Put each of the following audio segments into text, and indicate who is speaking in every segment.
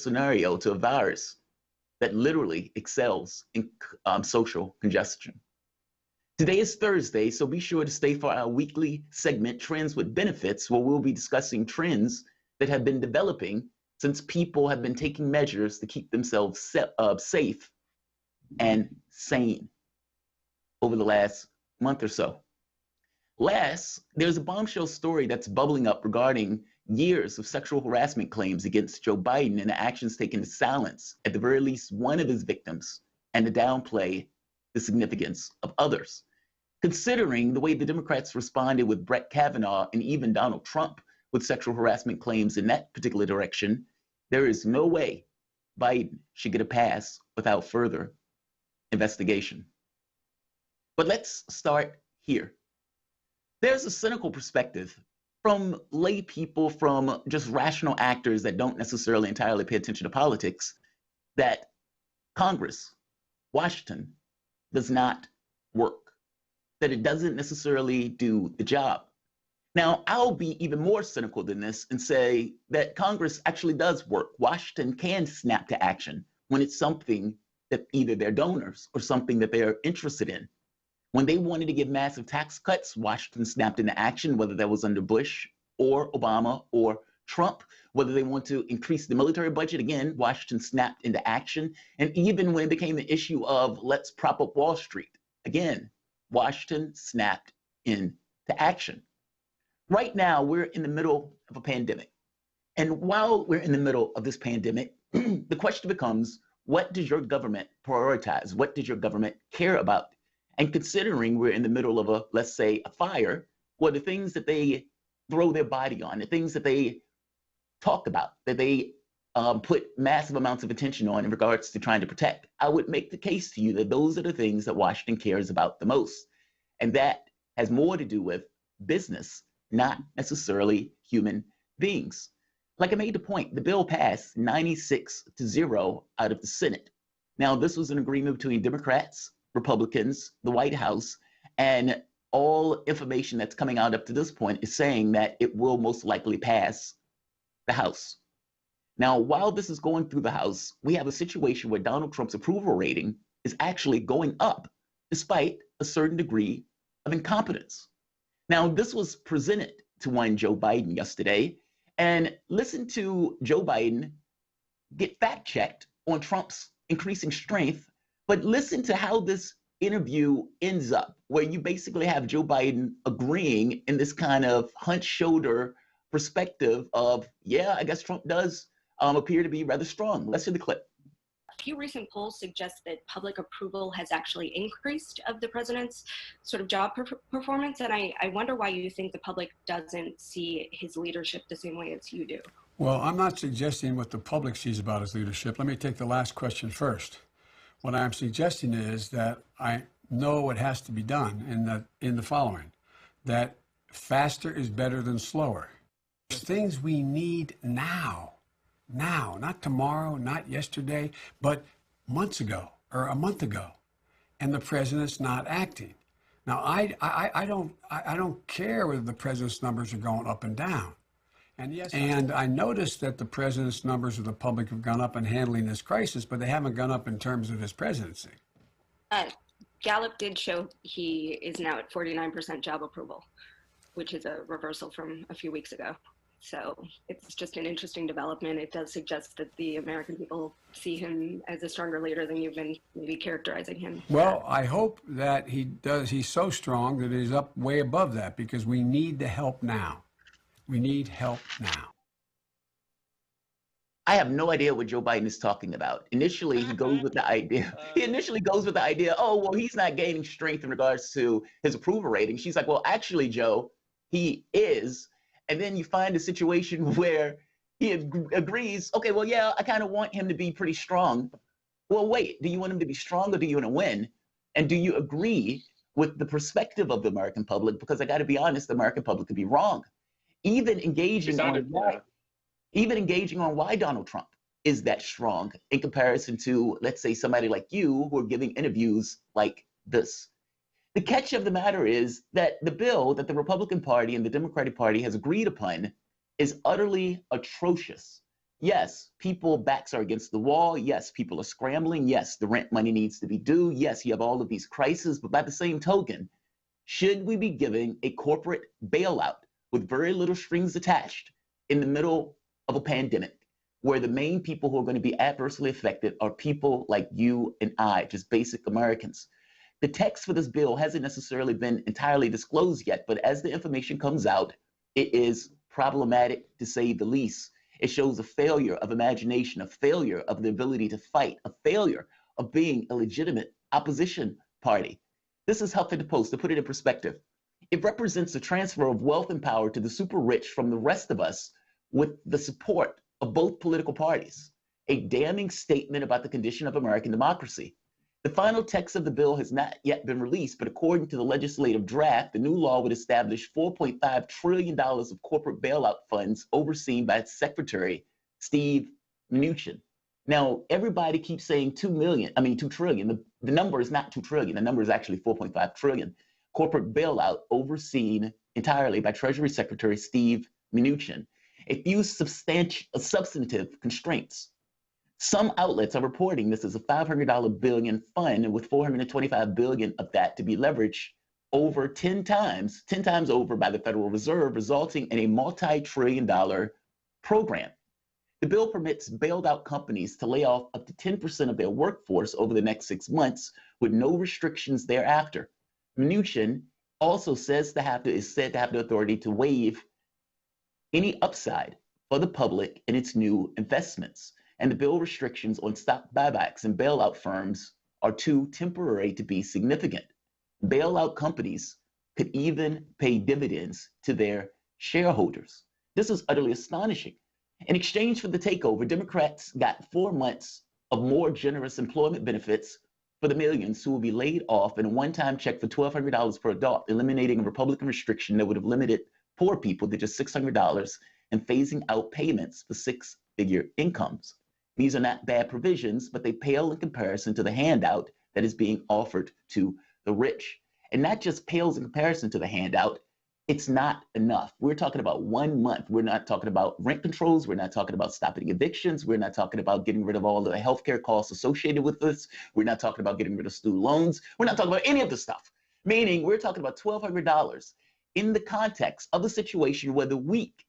Speaker 1: scenario to a virus that literally excels in social congestion. Today is Thursday, so be sure to stay for our weekly segment, Trends with Benefits, where we'll be discussing trends that have been developing since people have been taking measures to keep themselves safe and sane over the last month or so. Last, there's a bombshell story that's bubbling up regarding years of sexual harassment claims against Joe Biden and the actions taken to silence, at the very least, one of his victims and to downplay the significance of others. Considering the way the Democrats responded with Brett Kavanaugh and even Donald Trump with sexual harassment claims in that particular direction, there is no way Biden should get a pass without further investigation. But let's start here. There's a cynical perspective from lay people, from just rational actors that don't necessarily entirely pay attention to politics, that Congress, Washington, does not work, that it doesn't necessarily do the job. Now, I'll be even more cynical than this and say that Congress actually does work. Washington can snap to action when it's something that either they're donors or something that they're interested in. When they wanted to give massive tax cuts, Washington snapped into action, whether that was under Bush or Obama or Trump. Whether they want to increase the military budget, again, Washington snapped into action. And even when it became the issue of let's prop up Wall Street, again, Washington snapped into action. Right now, we're in the middle of a pandemic. And while we're in the middle of this pandemic, the question becomes, what does your government prioritize? What does your government care about? And considering we're in the middle of a, let's say, a fire, well, the things that they throw their body on, the things that they talk about, that they put massive amounts of attention on in regards to trying to protect, I would make the case to you that those are the things that Washington cares about the most. And that has more to do with business, not necessarily human beings. Like I made the point, the bill passed 96-0 out of the Senate. Now, this was an agreement between Democrats, Republicans, the White House, and all information that's coming out up to this point is saying that it will most likely pass the House. Now, while this is going through the House, we have a situation where Donald Trump's approval rating is actually going up despite a certain degree of incompetence. Now, this was presented to one Joe Biden yesterday, and listen to Joe Biden get fact-checked on Trump's increasing strength, but listen to how this interview ends up, where you basically have Joe Biden agreeing in this kind of hunch shoulder perspective of, yeah, I guess Trump does appear to be rather strong. Let's hear the clip.
Speaker 2: A few recent polls suggest that public approval has actually increased of the president's sort of job performance. And I wonder why you think the public doesn't see his leadership the same way as you do.
Speaker 3: Well, I'm not suggesting what the public sees about his leadership. Let me take the last question first. What I'm suggesting is that I know what has to be done in the following, that faster is better than slower. There's things we need now, not tomorrow, not yesterday, but months ago or a month ago, and the president's not acting. Now, I don't care whether the president's numbers are going up and down. And yes, and I noticed that the president's numbers of the public have gone up in handling this crisis, but they haven't gone up in terms of his presidency.
Speaker 2: Gallup did show he is now at 49% job approval, which is a reversal from a few weeks ago. So it's just an interesting development. It does suggest that the American people see him as a stronger leader than you've been maybe characterizing him.
Speaker 3: Well, I hope that he does. He's so strong that he's up way above that, because we need the help now. We need help now.
Speaker 1: I have no idea what Joe Biden is talking about. Initially, he goes with the idea. Oh, well, he's not gaining strength in regards to his approval rating. She's like, well, actually, Joe, he is. And then you find a situation where he agrees, okay, well, yeah, I kind of want him to be pretty strong. Well, wait, do you want him to be strong or do you want to win? And do you agree with the perspective of the American public? Because I got to be honest, the American public could be wrong. Even engaging on why Donald Trump is that strong in comparison to, let's say, somebody like you who are giving interviews like this. The catch of the matter is that the bill that the Republican Party and the Democratic Party has agreed upon is utterly atrocious. Yes, people backs are against the wall. Yes, people are scrambling. Yes, the rent money needs to be due. Yes, you have all of these crises. But by the same token, should we be giving a corporate bailout with very little strings attached in the middle of a pandemic, where the main people who are going to be adversely affected are people like you and I, just basic Americans? The text for this bill hasn't necessarily been entirely disclosed yet, but as the information comes out, it is problematic to say the least. It shows a failure of imagination, a failure of the ability to fight, a failure of being a legitimate opposition party. This is Huffington Post. To put it in perspective, it represents a transfer of wealth and power to the super rich from the rest of us with the support of both political parties, a damning statement about the condition of American democracy. The final text of the bill has not yet been released, but according to the legislative draft, the new law would establish $4.5 trillion of corporate bailout funds overseen by Secretary Steve Mnuchin. Now, everybody keeps saying 2 trillion. The number is not 2 trillion. The number is actually 4.5 trillion. Corporate bailout overseen entirely by Treasury Secretary Steve Mnuchin. A few substantive constraints. Some outlets are reporting this is a $500 billion fund with $425 billion of that to be leveraged over 10 times over by the Federal Reserve, resulting in a multi-trillion-dollar program. The bill permits bailed out companies to lay off up to 10% of their workforce over the next 6 months with no restrictions thereafter. Mnuchin also is said to have the authority to waive any upside for the public in its new investments. And the bill restrictions on stock buybacks and bailout firms are too temporary to be significant. Bailout companies could even pay dividends to their shareholders. This is utterly astonishing. In exchange for the takeover, Democrats got 4 months of more generous employment benefits for the millions who will be laid off in a one-time check for $1,200 per adult, eliminating a Republican restriction that would have limited poor people to just $600 and phasing out payments for six-figure incomes. These are not bad provisions, but they pale in comparison to the handout that is being offered to the rich. And not just pales in comparison to the handout, it's not enough. We're talking about 1 month. We're not talking about rent controls. We're not talking about stopping evictions. We're not talking about getting rid of all the healthcare costs associated with this. We're not talking about getting rid of student loans. We're not talking about any of this stuff. Meaning we're talking about $1,200 in the context of the situation where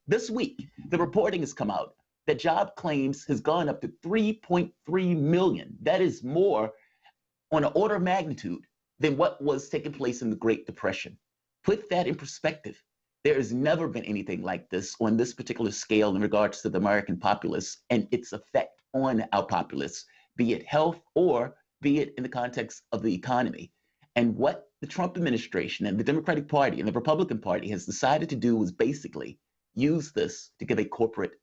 Speaker 1: this week, the reporting has come out that job claims has gone up to 3.3 million. That is more on an order of magnitude than what was taking place in the Great Depression. Put that in perspective. There has never been anything like this on this particular scale in regards to the American populace and its effect on our populace, be it health or be it in the context of the economy. And what the Trump administration and the Democratic Party and the Republican Party has decided to do is basically use this to give a corporate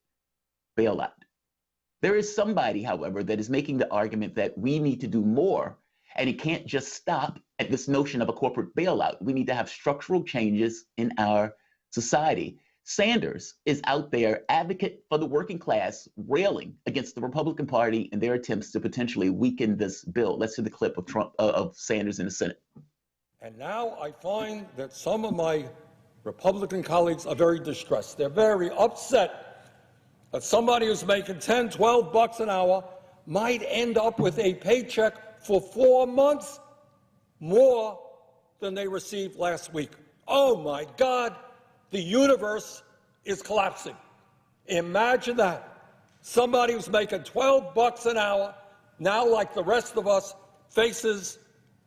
Speaker 1: bailout. There is somebody, however, that is making the argument that we need to do more, and it can't just stop at this notion of a corporate bailout. We need to have structural changes in our society. Sanders is out there, advocate for the working class, railing against the Republican Party and their attempts to potentially weaken this bill. Let's hear the clip of Sanders in the Senate.
Speaker 4: And now I find that some of my Republican colleagues are very distressed. They're very upset that somebody who's making $10, $12 an hour might end up with a paycheck for 4 months more than they received last week. Oh my God, the universe is collapsing. Imagine that. Somebody who's making $12 an hour, now like the rest of us, faces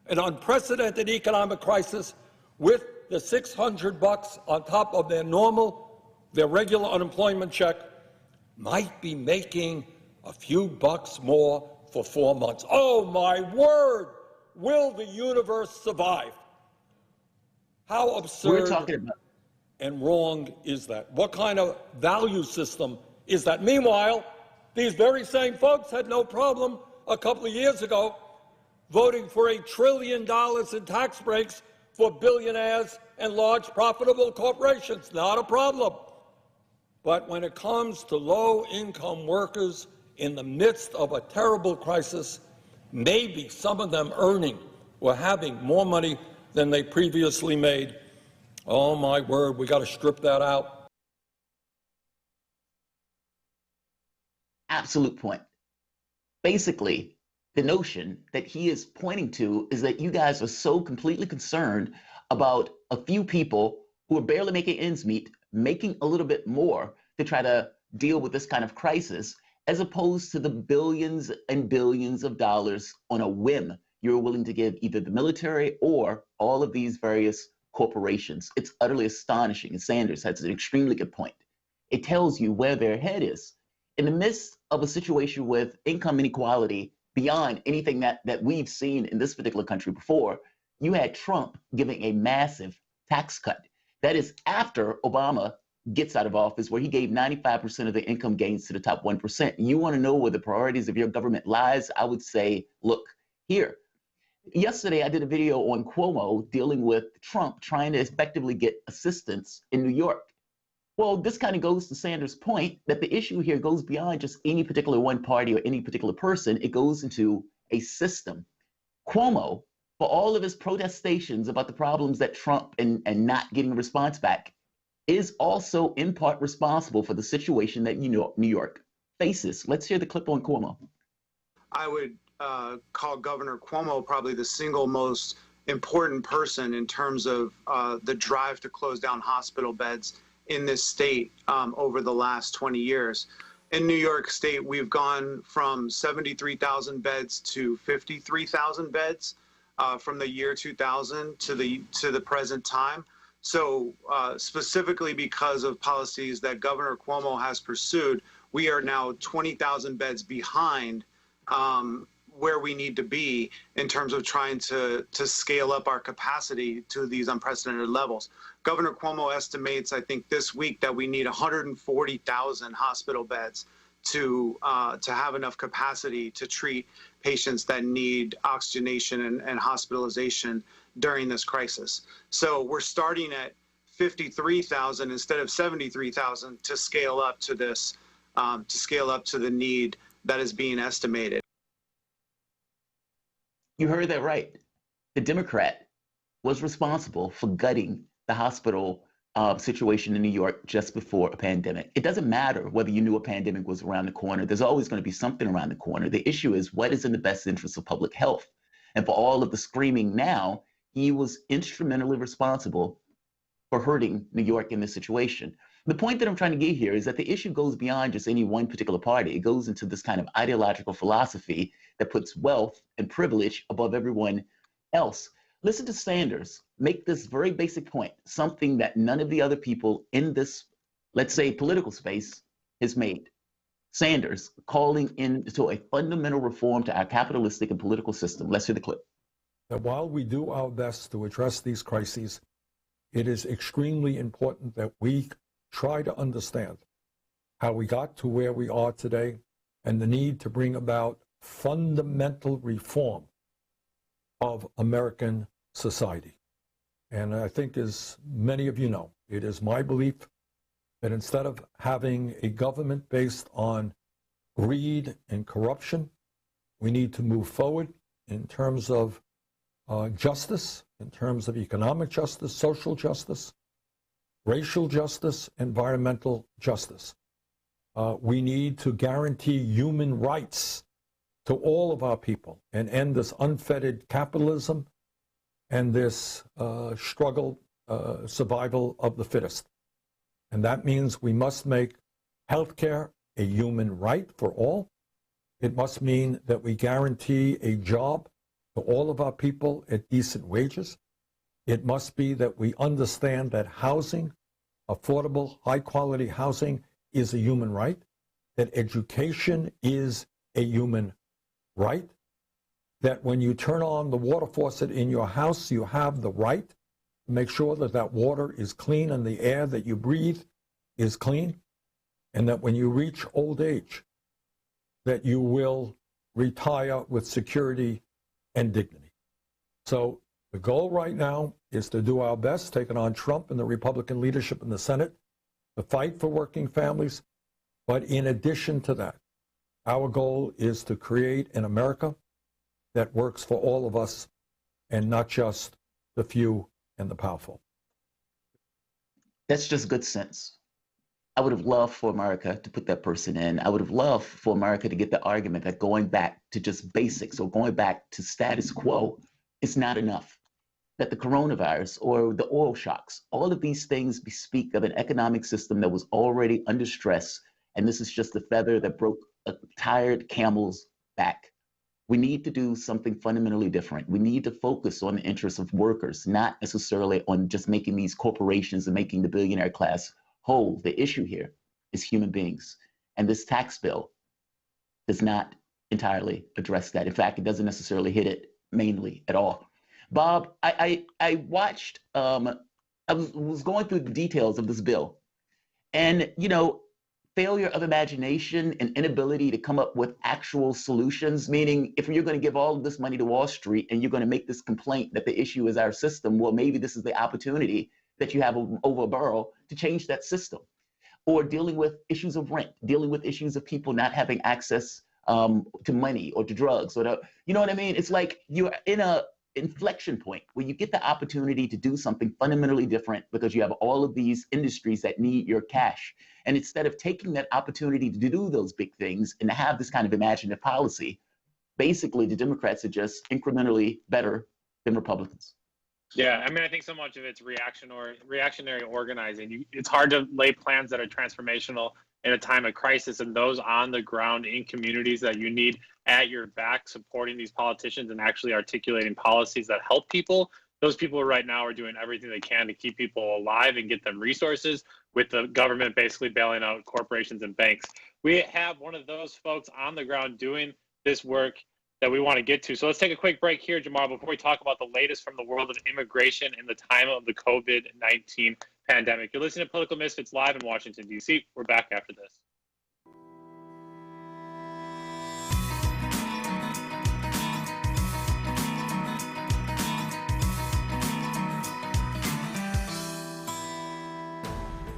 Speaker 4: an unprecedented economic crisis with the $600 on top of their regular unemployment check, might be making a few bucks more for 4 months. Oh my word, will the universe survive? How absurd and wrong is that? What kind of value system is that? Meanwhile, these very same folks had no problem a couple of years ago voting for $1 trillion in tax breaks for billionaires and large profitable corporations. Not a problem. But when it comes to low-income workers in the midst of a terrible crisis, maybe some of them earning or having more money than they previously made, oh my word, we got to strip that out.
Speaker 1: absolute point. Basically, the notion that he is pointing to is that you guys are so completely concerned about a few people who are barely making ends meet, making a little bit more to try to deal with this kind of crisis, as opposed to the billions and billions of dollars on a whim you're willing to give either the military or all of these various corporations. It's utterly astonishing. And Sanders has an extremely good point. It tells you where their head is. In the midst of a situation with income inequality beyond anything that we've seen in this particular country before, you had Trump giving a massive tax cut. That is after Obama gets out of office, where he gave 95% of the income gains to the top 1%. You want to know where the priorities of your government lies? I would say, look here. Yesterday, I did a video on Cuomo dealing with Trump trying to effectively get assistance in New York. Well, this kind of goes to Sanders' point that the issue here goes beyond just any particular one party or any particular person. It goes into a system. Cuomo, for all of his protestations about the problems that Trump and not getting a response back, is also in part responsible for the situation that New York faces. Let's hear the clip on Cuomo.
Speaker 5: I would call Governor Cuomo probably the single most important person in terms of the drive to close down hospital beds in this state over the last 20 years. In New York State, we've gone from 73,000 beds to 53,000 beds from the year 2000 to the present time. So specifically because of policies that Governor Cuomo has pursued, we are now 20,000 beds behind where we need to be in terms of trying to scale up our capacity to these unprecedented levels. Governor Cuomo estimates, I think this week, that we need 140,000 hospital beds to have enough capacity to treat patients that need oxygenation and hospitalization during this crisis. So we're starting at 53,000 instead of 73,000 to scale up to this, to scale up to the need that is being estimated.
Speaker 1: You heard that right. The Democrat was responsible for gutting the hospital situation in New York just before a pandemic. It doesn't matter whether you knew a pandemic was around the corner. There's always going to be something around the corner. The issue is what is in the best interest of public health. And for all of the screaming now, he was instrumentally responsible for hurting New York in this situation. The point that I'm trying to get here is that the issue goes beyond just any one particular party. It goes into this kind of ideological philosophy that puts wealth and privilege above everyone else. Listen to Sanders make this very basic point, something that none of the other people in this, let's say, political space has made. Sanders calling into a fundamental reform to our capitalistic and political system. Let's hear the clip.
Speaker 4: That while we do our best to address these crises, it is extremely important that we try to understand how we got to where we are today and the need to bring about fundamental reform of American society. And I think, as many of you know, it is my belief that instead of having a government based on greed and corruption, we need to move forward in terms of justice, in terms of economic justice, social justice, racial justice, environmental justice. We need to guarantee human rights to all of our people and end this unfettered capitalism and this survival of the fittest. And that means we must make healthcare a human right for all. It must mean that we guarantee a job to all of our people at decent wages. It must be that we understand that housing, affordable, high-quality housing, is a human right, that education is a human right, that when you turn on the water faucet in your house, you have the right to make sure that that water is clean and the air that you breathe is clean, and that when you reach old age, that you will retire with security and dignity. So the goal right now is to do our best, taking on Trump and the Republican leadership in the Senate, to fight for working families. But in addition to that, our goal is to create an America that works for all of us and not just the few and the powerful.
Speaker 1: That's just good sense. I would have loved for America to put that person in. I would have loved for America to get the argument that going back to just basics or going back to status quo is not enough. That the coronavirus or the oil shocks, all of these things bespeak of an economic system that was already under stress. And this is just the feather that broke a tired camel's back. We need to do something fundamentally different. We need to focus on the interests of workers, not necessarily on just making these corporations and making the billionaire class whole. The issue here is human beings. And this tax bill does not entirely address that. In fact, it doesn't necessarily hit it mainly at all. Bob, I watched, I was going through the details of this bill, and, failure of imagination and inability to come up with actual solutions, meaning if you're going to give all of this money to Wall Street and you're going to make this complaint that the issue is our system, well, maybe this is the opportunity that you have over a borough to change that system. Or dealing with issues of rent, dealing with issues of people not having access to money or to drugs, or you know what I mean? It's like you're in a inflection point where you get the opportunity to do something fundamentally different because you have all of these industries that need your cash. And instead of taking that opportunity to do those big things and to have this kind of imaginative policy, basically the Democrats are just incrementally better than Republicans.
Speaker 6: Yeah, I mean, I think so much of it's reactionary organizing. It's hard to lay plans that are transformational in a time of crisis, and those on the ground in communities that you need at your back supporting these politicians and actually articulating policies that help people. Those people right now are doing everything they can to keep people alive and get them resources, with the government basically bailing out corporations and banks. We have one of those folks on the ground doing this work that we want to get to. So let's take a quick break here, Jamarl, before we talk about the latest from the world of immigration in the time of the COVID-19 pandemic. You're listening to Political Misfits live in Washington, D.C. We're back after this.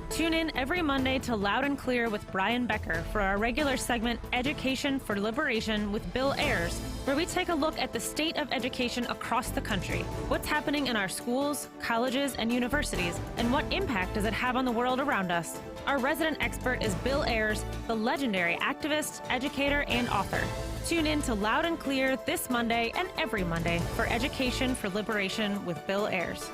Speaker 7: Tune in every Monday to Loud and Clear with Brian Becker for our regular segment, Education for Liberation with Bill Ayers, where we take a look at the state of education across the country. What's happening in our schools, colleges, and universities, and what impact does it have on the world around us? Our resident expert is Bill Ayers, the legendary activist, educator, and author. Tune in to Loud and Clear this Monday and every Monday for Education for Liberation with Bill Ayers.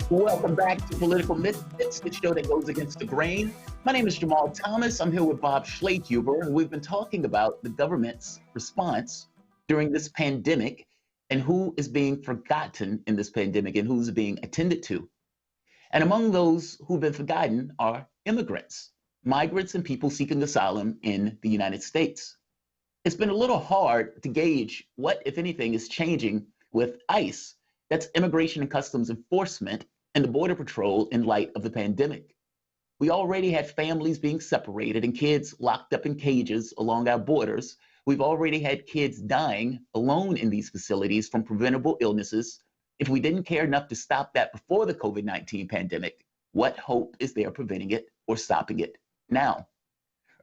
Speaker 1: Welcome back to Political Misfits, the show that goes against the grain. My name is Jamarl Thomas. I'm here with Bob Schlaithuber, and we've been talking about the government's response during this pandemic and who is being forgotten in this pandemic and who's being attended to. And among those who've been forgotten are immigrants, migrants, and people seeking asylum in the United States. It's been a little hard to gauge what, if anything, is changing with ICE, that's Immigration and Customs Enforcement, and the Border Patrol in light of the pandemic. We already had families being separated and kids locked up in cages along our borders. We've already had kids dying alone in these facilities from preventable illnesses. If we didn't care enough to stop that before the COVID-19 pandemic, what hope is there preventing it or stopping it now?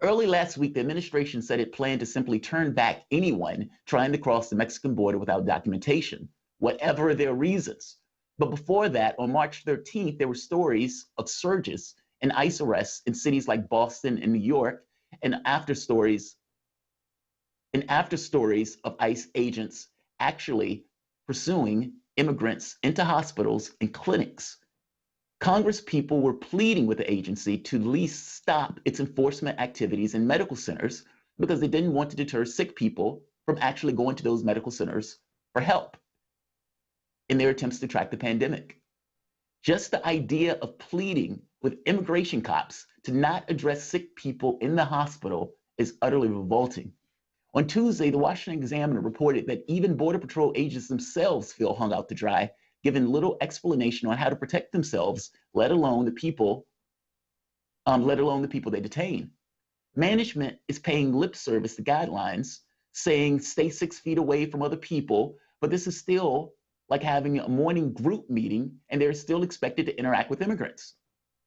Speaker 1: Early last week, the administration said it planned to simply turn back anyone trying to cross the Mexican border without documentation, whatever their reasons. But before that, on March 13th, there were stories of surges in ICE arrests in cities like Boston and New York, and after stories of ICE agents actually pursuing immigrants into hospitals and clinics. Congress people were pleading with the agency to at least stop its enforcement activities in medical centers because they didn't want to deter sick people from actually going to those medical centers for help in their attempts to track the pandemic. Just the idea of pleading with immigration cops to not address sick people in the hospital is utterly revolting. On Tuesday, the Washington Examiner reported that even Border Patrol agents themselves feel hung out to dry, given little explanation on how to protect themselves, let alone the people they detain. Management is paying lip service to guidelines, saying stay 6 feet away from other people, but this is still like having a morning group meeting, and they're still expected to interact with immigrants.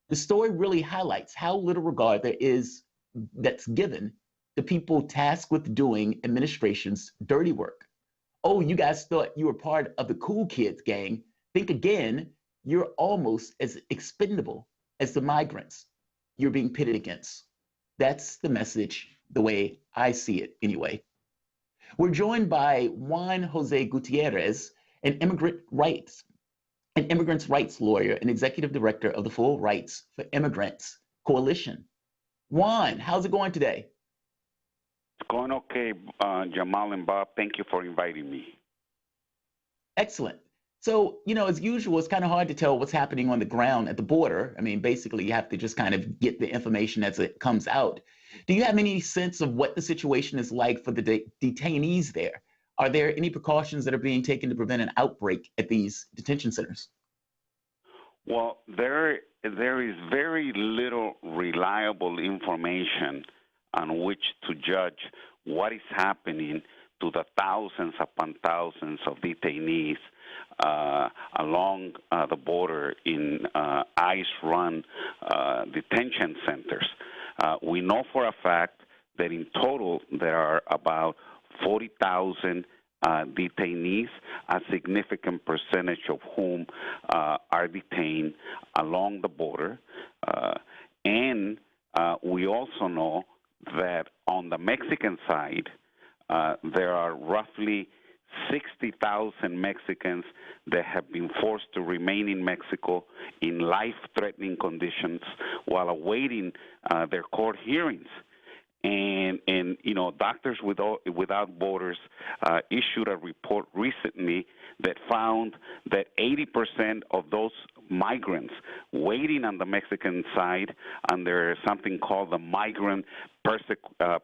Speaker 1: The story really highlights how little regard there is that's given to people tasked with doing administration's dirty work. Oh, you guys thought you were part of the cool kids gang. Think again, you're almost as expendable as the migrants you're being pitted against. That's the message, the way I see it anyway. We're joined by Juan Jose Gutierrez, an immigrants' rights lawyer and executive director of the Full Rights for Immigrants Coalition. Juan, how's it going today?
Speaker 8: It's going okay, Jamal and Bob. Thank you for inviting me.
Speaker 1: Excellent. So, as usual, it's kind of hard to tell what's happening on the ground at the border. I mean, basically, you have to just kind of get the information as it comes out. Do you have any sense of what the situation is like for the detainees there? Are there any precautions that are being taken to prevent an outbreak at these detention centers?
Speaker 8: Well, there is very little reliable information on which to judge what is happening to the thousands upon thousands of detainees along the border in ICE-run detention centers. We know for a fact that in total there are about 40,000 detainees, a significant percentage of whom are detained along the border. And we also know that on the Mexican side, there are roughly 60,000 Mexicans that have been forced to remain in Mexico in life-threatening conditions while awaiting their court hearings. And Doctors Without Borders issued a report recently that found that 80% of those migrants waiting on the Mexican side under something called the migrant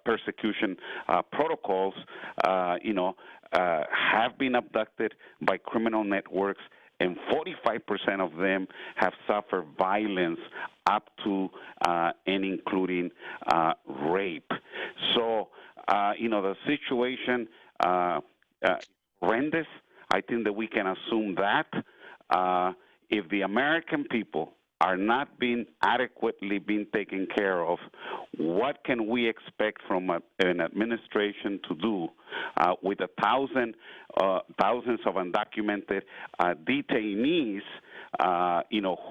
Speaker 8: persecution protocols, have been abducted by criminal networks, and 45% of them have suffered violence up to and including rape. So, the situation is horrendous. I think that we can assume that if the American people are not being adequately being taken care of, what can we expect from an administration to do with thousands of undocumented detainees,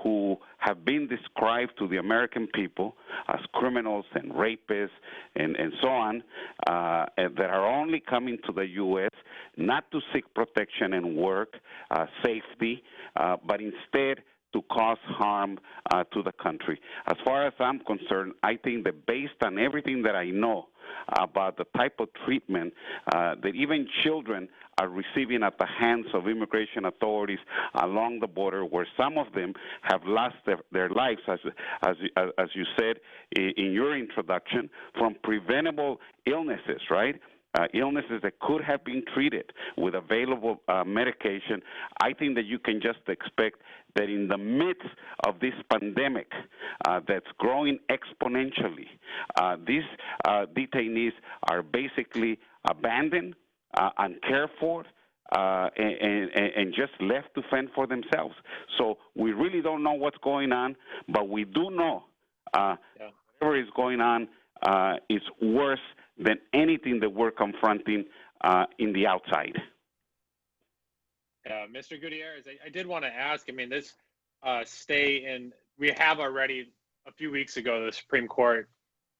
Speaker 8: who have been described to the American people as criminals and rapists and so on, that are only coming to the U.S. not to seek protection and work, safety, but instead to cause harm to the country. As far as I'm concerned, I think that based on everything that I know about the type of treatment that even children are receiving at the hands of immigration authorities along the border, where some of them have lost their lives, as you said in your introduction, from preventable illnesses, right? Illnesses that could have been treated with available medication. I think that you can just expect that in the midst of this pandemic that's growing exponentially, these detainees are basically abandoned, uncared for, and just left to fend for themselves. So we really don't know what's going on, but we do know whatever is going on is worse than anything that we're confronting in the outside.
Speaker 6: Mr. Gutierrez, I did want to ask, this stay in, we have already, a few weeks ago, the Supreme Court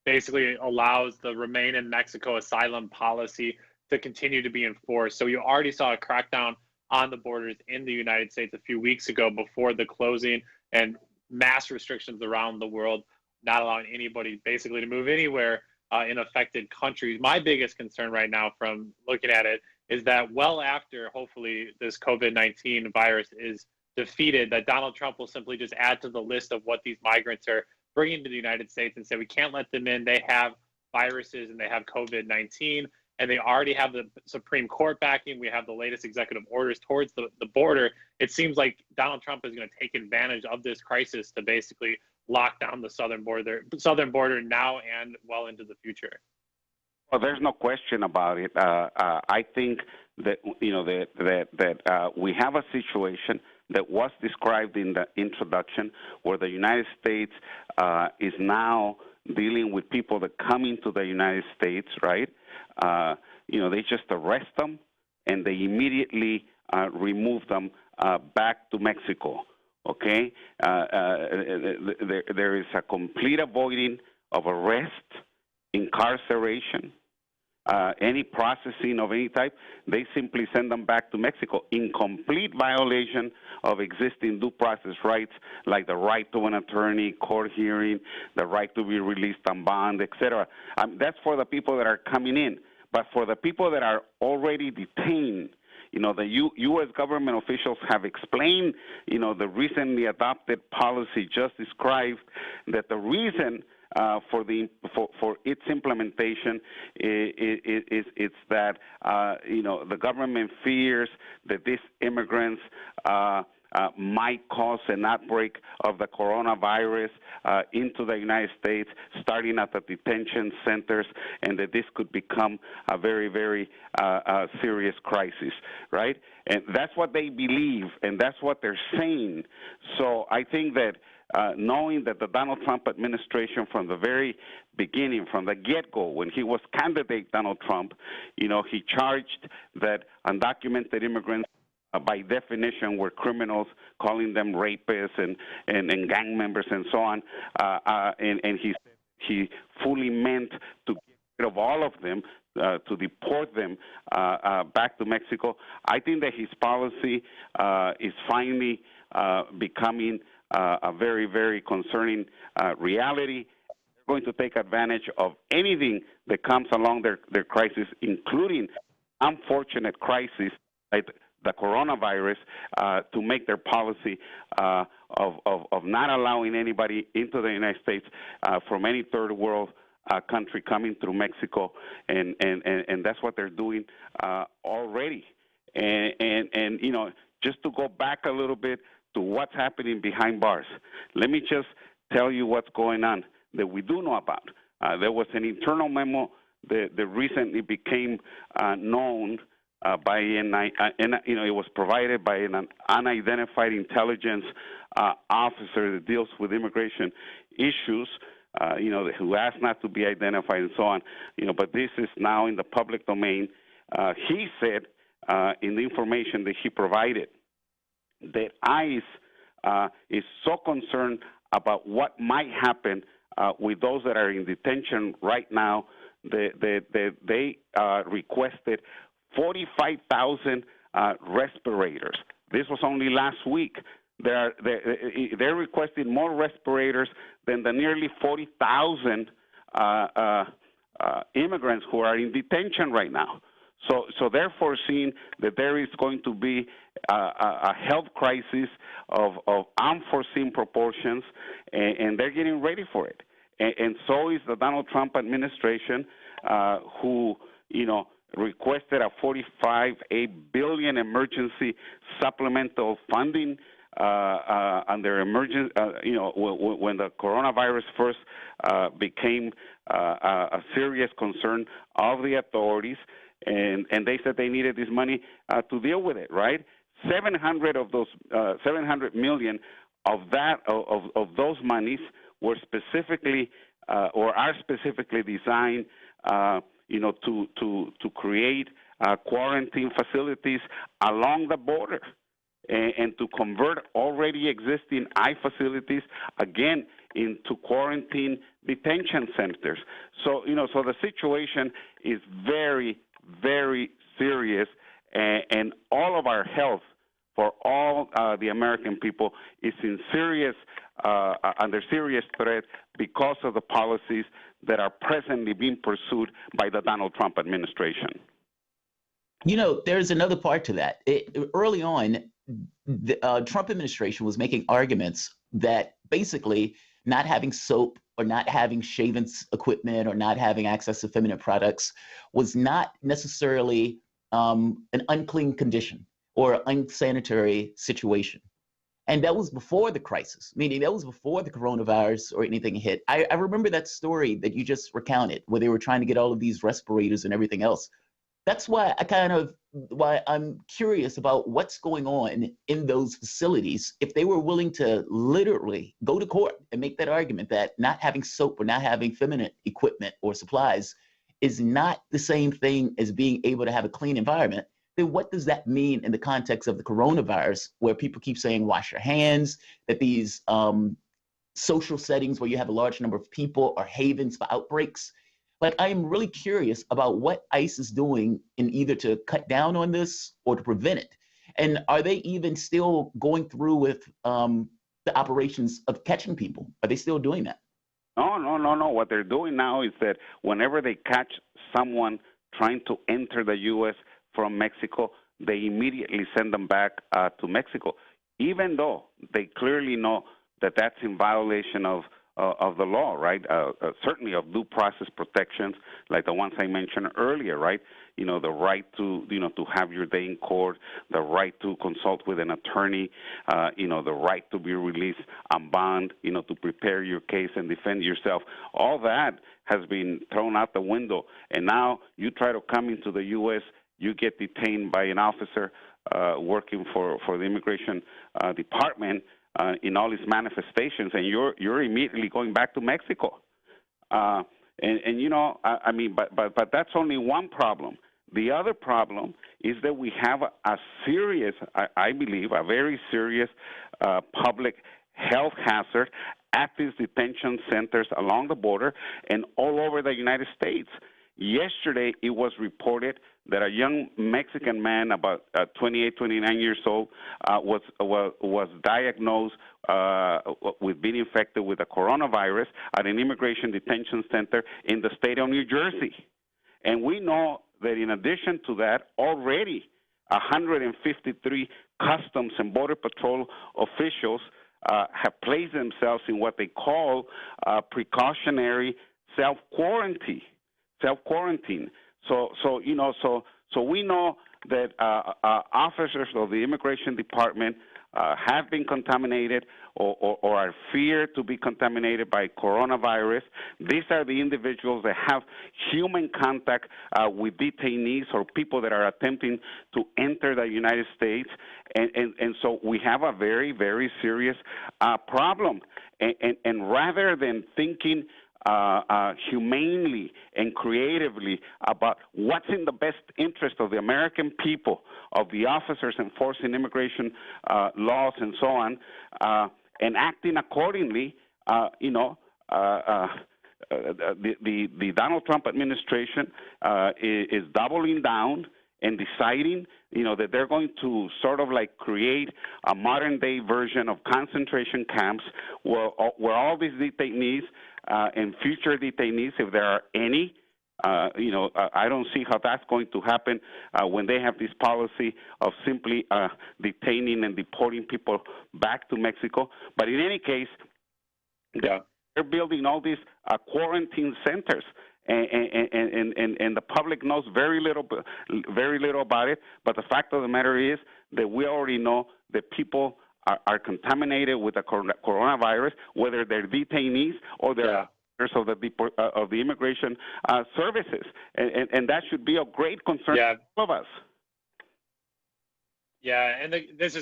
Speaker 6: basically allows the remain in Mexico asylum policy to continue to be enforced. So you already saw a crackdown on the borders in the United States a few weeks ago before the closing and mass restrictions around the world, not allowing anybody basically to move anywhere in affected countries. My biggest concern right now from looking at it is that well after, hopefully, this COVID-19 virus is defeated, that Donald Trump will simply just add to the list of what these migrants are bringing to the United States and say, we can't let them in. They have viruses and they have COVID-19, and they already have the Supreme Court backing. We have the latest executive orders towards the border. It seems like Donald Trump is going to take advantage of this crisis to basically lock down the southern border now and well into the future.
Speaker 8: Well, there's no question about it. I think that we have a situation that was described in the introduction, where the United States is now dealing with people that come into the United States, right? They just arrest them and they immediately remove them back to Mexico. Okay, there is a complete avoiding of arrest, incarceration, any processing of any type. They simply send them back to Mexico in complete violation of existing due process rights, like the right to an attorney, court hearing, the right to be released on bond, etc. That's for the people that are coming in. But for the people that are already detained, the U.S. government officials have explained, the recently adopted policy just described, that the reason for its implementation is that the government fears that these immigrants might cause an outbreak of the coronavirus into the United States, starting at the detention centers, and that this could become a very, very serious crisis, right? And that's what they believe, and that's what they're saying. So I think that knowing that the Donald Trump administration from the very beginning, from the get-go, when he was candidate Donald Trump, he charged that undocumented immigrants by definition were criminals, calling them rapists and gang members and so on. And he fully meant to get rid of all of them, to deport them back to Mexico. I think that his policy is finally becoming a very, very concerning reality. They're going to take advantage of anything that comes along their crisis, including unfortunate crises like the coronavirus, to make their policy of not allowing anybody into the United States from any third world country coming through Mexico, and that's what they're doing already. And just to go back a little bit to what's happening behind bars, let me just tell you what's going on that we do know about. There was an internal memo that recently became known by it was provided by an unidentified intelligence officer that deals with immigration issues, who asked not to be identified and so on, but this is now in the public domain. He said in the information that he provided that ICE is so concerned about what might happen with those that are in detention right now that they requested 45,000 respirators. This was only last week. They're requesting more respirators than the nearly 40,000 immigrants who are in detention right now. So they're foreseeing that there is going to be a health crisis of unforeseen proportions, and they're getting ready for it. And so is the Donald Trump administration, who, requested a $45 billion emergency supplemental funding under emergency, when the coronavirus first became a serious concern of the authorities, and they said they needed this money to deal with it, right? 700 of those 700 million of those monies were specifically or are specifically designed to create quarantine facilities along the border and to convert already existing ICE facilities again into quarantine detention centers. So so the situation is very, very serious, and all of our health for all the American people is in serious under serious threat because of the policies that are presently being pursued by the Donald Trump administration.
Speaker 1: There's another part to that. Early on, the Trump administration was making arguments that basically not having soap or not having shaving equipment or not having access to feminine products was not necessarily an unclean condition or unsanitary situation. And that was before the crisis, meaning that was before the coronavirus or anything hit. I remember that story that you just recounted where they were trying to get all of these respirators and everything else. That's why I'm curious about what's going on in those facilities. If they were willing to literally go to court and make that argument that not having soap or not having feminine equipment or supplies is not the same thing as being able to have a clean environment, then what does that mean in the context of the coronavirus, where people keep saying wash your hands, that these social settings where you have a large number of people are havens for outbreaks? Like, I am really curious about what ICE is doing in either to cut down on this or to prevent it. And are they even still going through with the operations of catching people? Are they still doing that?
Speaker 8: No. What they're doing now is that whenever they catch someone trying to enter the U.S. from Mexico, they immediately send them back to Mexico, even though they clearly know that that's in violation of the law, right? Certainly of due process protections, like the ones I mentioned earlier, right? You know, the right to have your day in court, the right to consult with an attorney, the right to be released on bond, to prepare your case and defend yourself. All that has been thrown out the window. And now you try to come into the U.S., you get detained by an officer working for the immigration department, in all its manifestations, and you're immediately going back to Mexico. But that's only one problem. The other problem is that we have a serious, I believe, a very serious public health hazard at these detention centers along the border and all over the United States. Yesterday, it was reported that a young Mexican man, about 28, 29 years old, was diagnosed with being infected with the coronavirus at an immigration detention center in the state of New Jersey. And we know that in addition to that, already 153 Customs and Border Patrol officials have placed themselves in what they call precautionary self-quarantine. So we know that officers of the Immigration Department have been contaminated or are feared to be contaminated by coronavirus. These are the individuals that have human contact with detainees or people that are attempting to enter the United States. And so we have a very, very serious problem. And rather than thinking humanely and creatively about what's in the best interest of the American people, of the officers enforcing immigration laws and so on, and acting accordingly, the Donald Trump administration is doubling down and deciding, that they're going to sort of like create a modern-day version of concentration camps where all these detainees and future detainees, if there are any, I don't see how that's going to happen when they have this policy of simply detaining and deporting people back to Mexico. But in any case, they're building all these quarantine centers. And the public knows very little about it. But the fact of the matter is that we already know that people are contaminated with the coronavirus, whether they're detainees or they're of the immigration services, and that should be of great concern to all of us.
Speaker 6: Yeah, and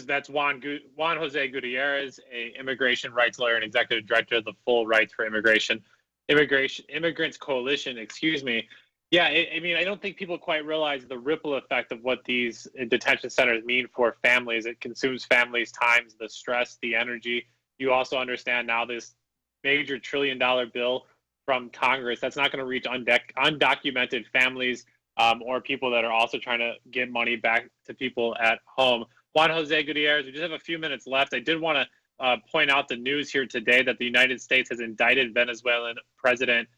Speaker 6: that's Juan Jose Gutierrez, a immigration rights lawyer and executive director of the Full Rights for Immigrants Coalition. Excuse me. Yeah, I don't think people quite realize the ripple effect of what these detention centers mean for families. It consumes families' time, the stress, the energy. You also understand now this major $1 trillion bill from Congress that's not going to reach undocumented families or people that are also trying to get money back to people at home. Juan Jose Gutierrez, we just have a few minutes left. I did want to point out the news here today that the United States has indicted Venezuelan President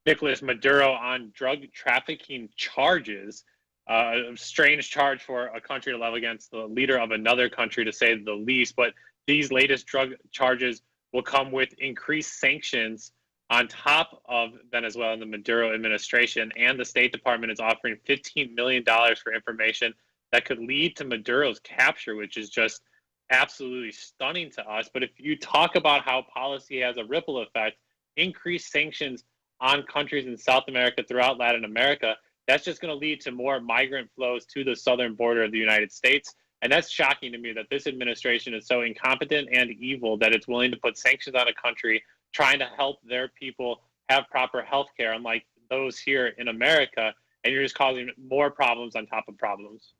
Speaker 6: Nicolas Maduro on drug trafficking charges, a strange charge for a country to level against the leader of another country, to say the least. But these latest drug charges will come with increased sanctions on top of Venezuela and the Maduro administration. And the State Department is offering $15 million for information that could lead to Maduro's capture, which is just absolutely stunning to us. But if you talk about how policy has a ripple effect, increased sanctions on countries in South America, throughout Latin America, that's just going to lead to more migrant flows to the southern border of the United States. And that's shocking to me that this administration is so incompetent and evil that it's willing to put sanctions on a country trying to help their people have proper health care, unlike those here in America. And you're just causing more problems on top of problems.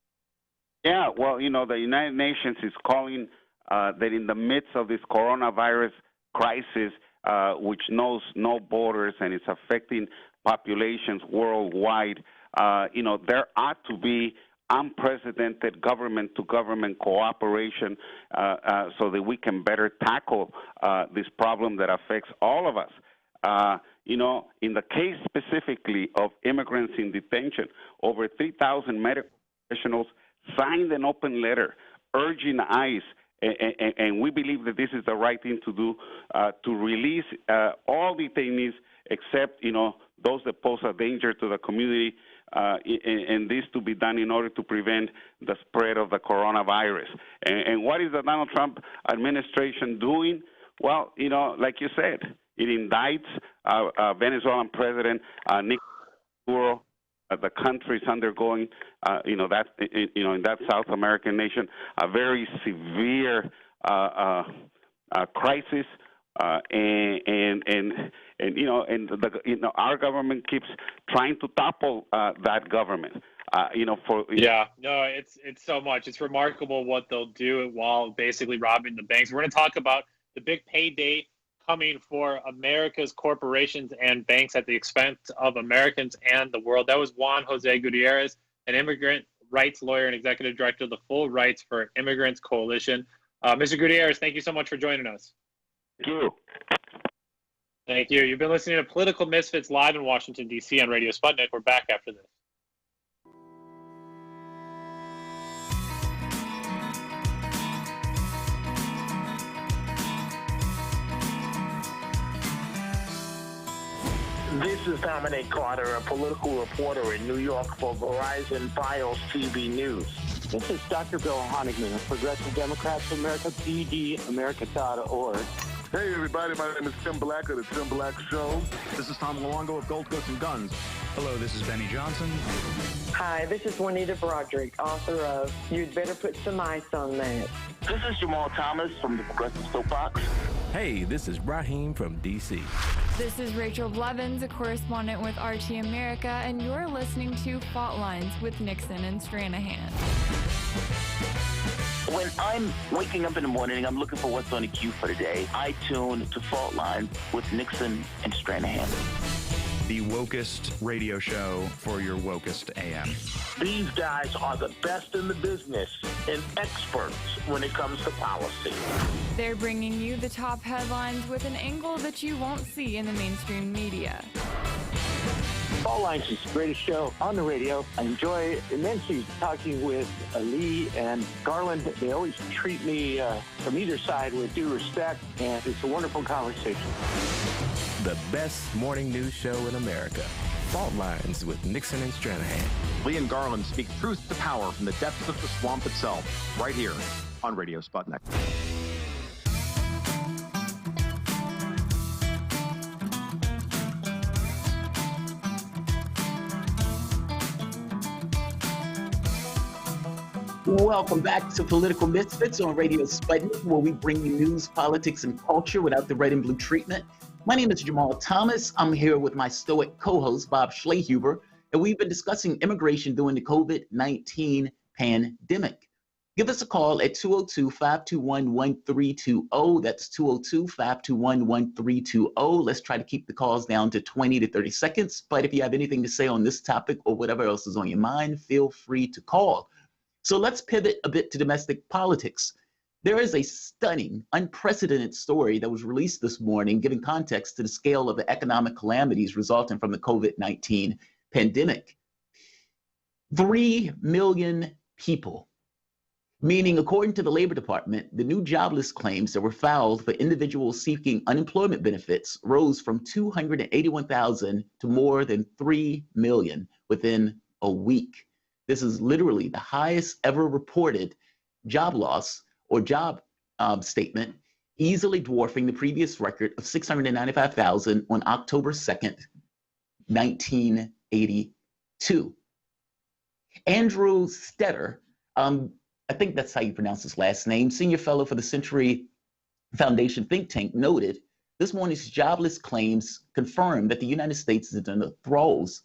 Speaker 8: Yeah, well, you know, the United Nations is calling that in the midst of this coronavirus crisis, which knows no borders and is affecting populations worldwide, you know, there ought to be unprecedented government-to-government cooperation so that we can better tackle this problem that affects all of us. You know, in the case specifically of immigrants in detention, over 3,000 medical professionals signed an open letter urging ICE, and we believe that this is the right thing to do, to release all detainees except, you know, those that pose a danger to the community, and this to be done in order to prevent the spread of the coronavirus. And what is the Donald Trump administration doing? Well, you know, like you said, it indicts Venezuelan President Nicolas Maduro. The country is undergoing, you know, that in that South American nation, a very severe crisis, and you know, and our government keeps trying to topple that government. You know,
Speaker 6: yeah, no, it's so much. It's remarkable what they'll do while basically robbing the banks. We're going to talk about the big payday coming for America's corporations and banks at the expense of Americans and the world. That was Juan Jose Gutierrez, an immigrant rights lawyer and executive director of the Full Rights for Immigrants Coalition. Mr. Gutierrez, thank you so much for joining us.
Speaker 8: Thank you.
Speaker 6: Thank you. You've been listening to Political Misfits live in Washington, D.C. on Radio Sputnik. We're back after this.
Speaker 9: This is Dominic Carter, a political reporter in New York for Verizon Files TV News.
Speaker 10: This is Dr. Bill Honigman of Progressive Democrats of America, PDAmerica.org.
Speaker 11: Hey everybody, my name is Tim Black of The Tim Black Show.
Speaker 12: This is Tom Luongo of Gold Coast and Guns.
Speaker 13: Hello, this is Benny Johnson.
Speaker 14: Hi, this is Juanita Broderick, author of You'd Better Put Some Ice on That.
Speaker 9: This is Jamarl Thomas from the Progressive Soapbox.
Speaker 15: Hey, this is Raheem from D.C.
Speaker 16: This is Rachel Blevins, a correspondent with RT America, and you're listening to Fault Lines with Nixon and Stranahan.
Speaker 9: When I'm waking up in the morning and I'm looking for what's on the queue for the day, I tune to Fault Lines with Nixon and Stranahan.
Speaker 13: The wokest radio show for your wokest AM.
Speaker 9: These guys are the best in the business and experts when it comes to policy.
Speaker 16: They're bringing you the top headlines with an angle that you won't see in the mainstream media.
Speaker 10: Fault Lines is the greatest show on the radio. I enjoy immensely talking with Lee and Garland. They always treat me from either side with due respect, and it's a wonderful conversation.
Speaker 15: The best morning news show in America. Fault Lines with Nixon and Stranahan.
Speaker 12: Lee and Garland speak truth to power from the depths of the swamp itself, right here on Radio Sputnik.
Speaker 1: Welcome back to Political Misfits on Radio Sputnik, where we bring you news, politics, and culture without the red and blue treatment. My name is Jamarl Thomas. I'm here with my stoic co-host, Bob Schlehuber, and we've been discussing immigration during the COVID-19 pandemic. Give us a call at 202-521-1320. That's 202-521-1320. Let's try to keep the calls down to 20 to 30 seconds. But if you have anything to say on this topic or whatever else is on your mind, feel free to call. So let's pivot a bit to domestic politics. There is a stunning, unprecedented story that was released this morning, giving context to the scale of the economic calamities resulting from the COVID-19 pandemic. 3 million people, meaning according to the Labor Department, the new jobless claims that were filed for individuals seeking unemployment benefits rose from 281,000 to more than 3 million within a week. This is literally the highest ever reported job loss or job statement, easily dwarfing the previous record of 695,000 on October 2nd, 1982. 2. Andrew Stetter, I think that's how you pronounce his last name, senior fellow for the Century Foundation think tank, noted this morning's jobless claims confirm that the United States is in the thralls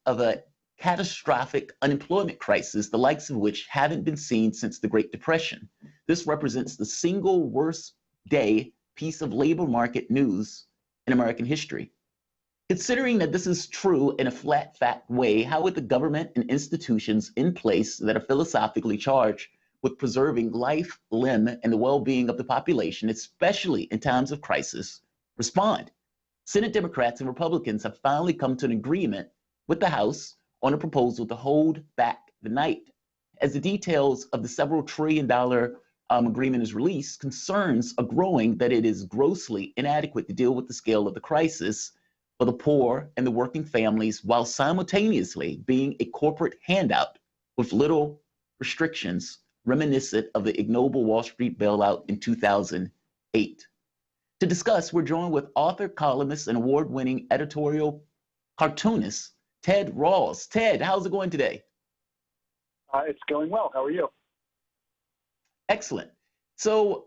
Speaker 1: of a catastrophic unemployment crisis, the likes of which haven't been seen since the Great Depression. This represents the single worst day piece of labor market news in American history. Considering that this is true in a flat fact way, how would the government and institutions in place that are philosophically charged with preserving life, limb, and the well-being of the population, especially in times of crisis, respond? Senate Democrats and Republicans have finally come to an agreement with the House on a proposal to hold back the night. As the details of the several trillion-dollar agreement is released, concerns are growing that it is grossly inadequate to deal with the scale of the crisis for the poor and the working families, while simultaneously being a corporate handout with little restrictions reminiscent of the ignoble Wall Street bailout in 2008. To discuss, we're joined with author, columnist, and award-winning editorial cartoonist, Ted Rawls. Ted, how's it going today?
Speaker 17: It's going well. How are you?
Speaker 1: Excellent. So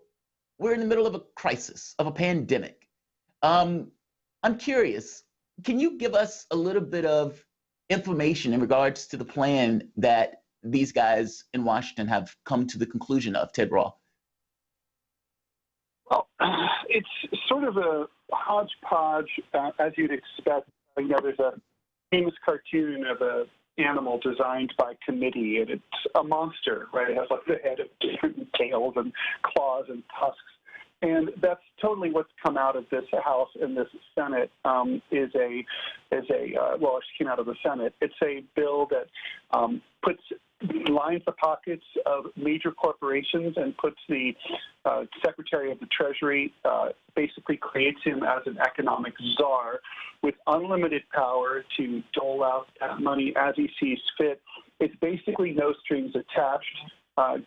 Speaker 1: we're in the middle of a crisis, of a pandemic. I'm curious, can you give us a little bit of information in regards to the plan that these guys in Washington have come to the conclusion of, Ted Raw?
Speaker 17: Well, it's sort of a hodgepodge, as you'd expect. You know, there's a famous cartoon of an animal designed by committee, and it's a monster, right? It has like the head of different tails and claws and tusks. And that's totally what's come out of this House and this Senate well, it came out of the Senate. It's a bill that puts lines the pockets of major corporations and puts the Secretary of the Treasury, basically creates him as an economic czar with unlimited power to dole out that money as he sees fit. It's basically no strings attached.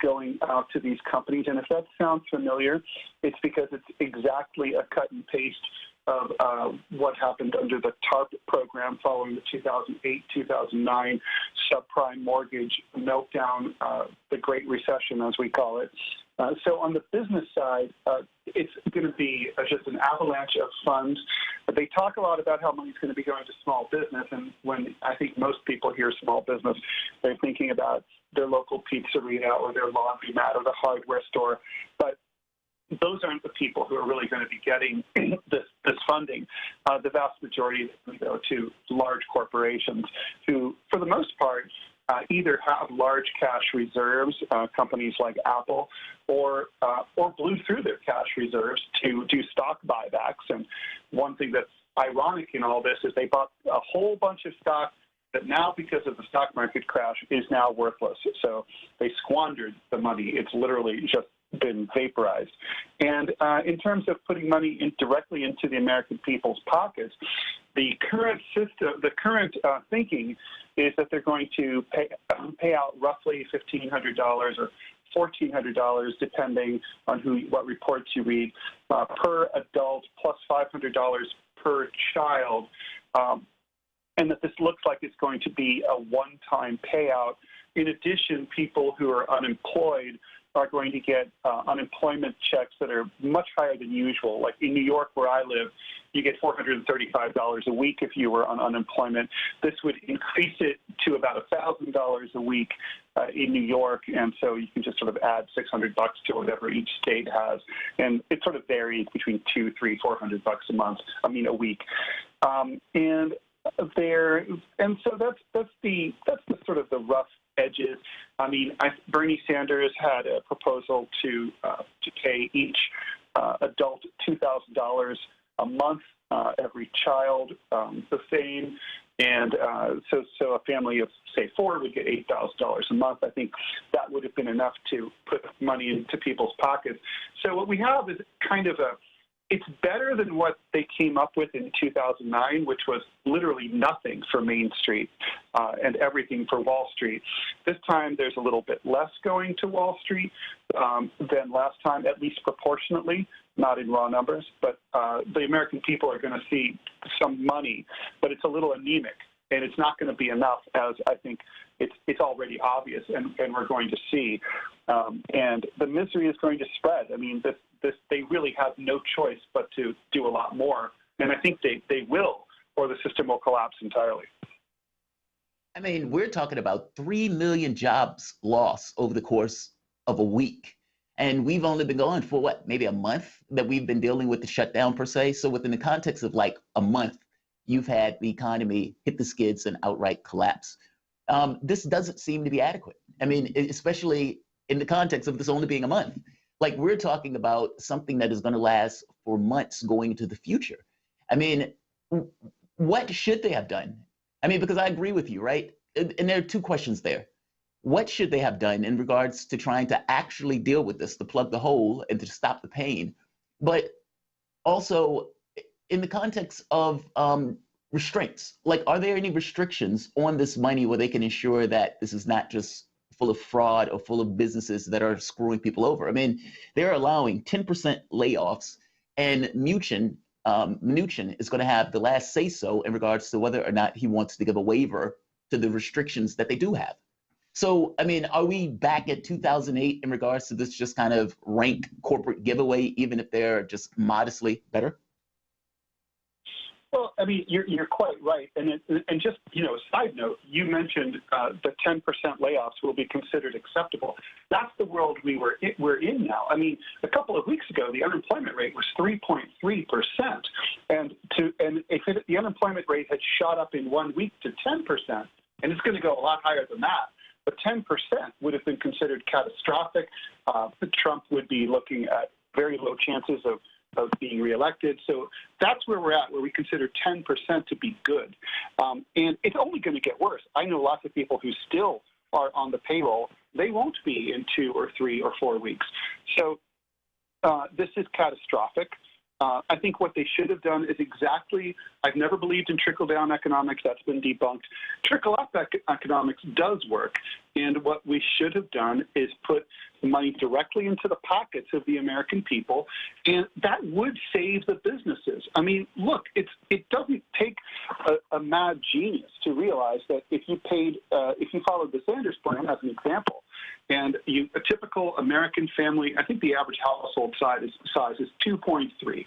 Speaker 17: Going out to these companies. And if that sounds familiar, it's because it's exactly a cut and paste of what happened under the TARP program following the 2008-2009 subprime mortgage meltdown, the Great Recession, as we call it. So on the business side, it's going to be just an avalanche of funds. They talk a lot about how money's going to be going to small business, and when I think most people hear small business, they're thinking about their local pizzeria or their laundromat or the hardware store. But those aren't the people who are really going to be getting this funding. The vast majority go to large corporations who, for the most part, either have large cash reserves, companies like Apple, or blew through their cash reserves to do stock buybacks. And one thing that's ironic in all this is they bought a whole bunch of stock that now, because of the stock market crash, is now worthless. So they squandered the money. It's literally just been vaporized. And in terms of putting money directly into the American people's pockets, the current system, the current thinking is that they're going to pay out roughly $1,500 or $1,400, depending on what reports you read, per adult, plus $500 per child. And that this looks like it's going to be a one-time payout. In addition, people who are unemployed are going to get unemployment checks that are much higher than usual. Like in New York, where I live, you get $435 a week if you were on unemployment. This would increase it to about $1,000 a week in New York, and so you can just sort of add $600 to whatever each state has, and it sort of varies between $200, $300, $400 a week, and so that's the sort of the rough edges. I mean, Bernie Sanders had a proposal to pay each adult $2,000 a month, every child the same, and so a family of say 4 would get $8,000 a month. I think that would have been enough to put money into people's pockets. So what we have is kind of it's better than what they came up with in 2009, which was literally nothing for Main Street and everything for Wall Street. This time, there's a little bit less going to Wall Street than last time, at least proportionately, not in raw numbers. But the American people are going to see some money, but it's a little anemic. And it's not going to be enough, as I think it's already obvious, and we're going to see. And the misery is going to spread. I mean, they really have no choice but to do a lot more. And I think they will, or the system will collapse entirely.
Speaker 1: I mean, we're talking about 3 million jobs lost over the course of a week. And we've only been going for what, maybe a month that we've been dealing with the shutdown per se. So within the context of like a month, you've had the economy hit the skids and outright collapse. This doesn't seem to be adequate. I mean, especially in the context of this only being a month. Like, we're talking about something that is going to last for months going into the future. I mean, what should they have done? I mean, because I agree with you, right? And there are two questions there. What should they have done in regards to trying to actually deal with this, to plug the hole and to stop the pain? But also in the context of restraints, like, are there any restrictions on this money where they can ensure that this is not just full of fraud or full of businesses that are screwing people over? I mean, they're allowing 10% layoffs, and Mnuchin is going to have the last say so in regards to whether or not he wants to give a waiver to the restrictions that they do have. So, I mean, are we back at 2008 in regards to this just kind of rank corporate giveaway, even if they're just modestly better?
Speaker 17: Well, I mean, you're quite right. And just, side note, you mentioned the 10% layoffs will be considered acceptable. That's the world we're in now. I mean, a couple of weeks ago, the unemployment rate was 3.3%. And if the unemployment rate had shot up in 1 week to 10%, and it's going to go a lot higher than that, but 10% would have been considered catastrophic. Trump would be looking at very low chances of being reelected. So that's where we're at, where we consider 10% to be good. And it's only going to get worse. I know lots of people who still are on the payroll. They won't be in 2 or 3 or 4 weeks. So this is catastrophic. I think what they should have done is exactly, I've never believed in trickle-down economics. That's been debunked. Trickle-up economics does work. And what we should have done is put money directly into the pockets of the American people, and that would save the businesses. I mean, look, it doesn't take a mad genius to realize that if you followed the Sanders plan as an example, and a typical American family, I think the average household size is 2.3.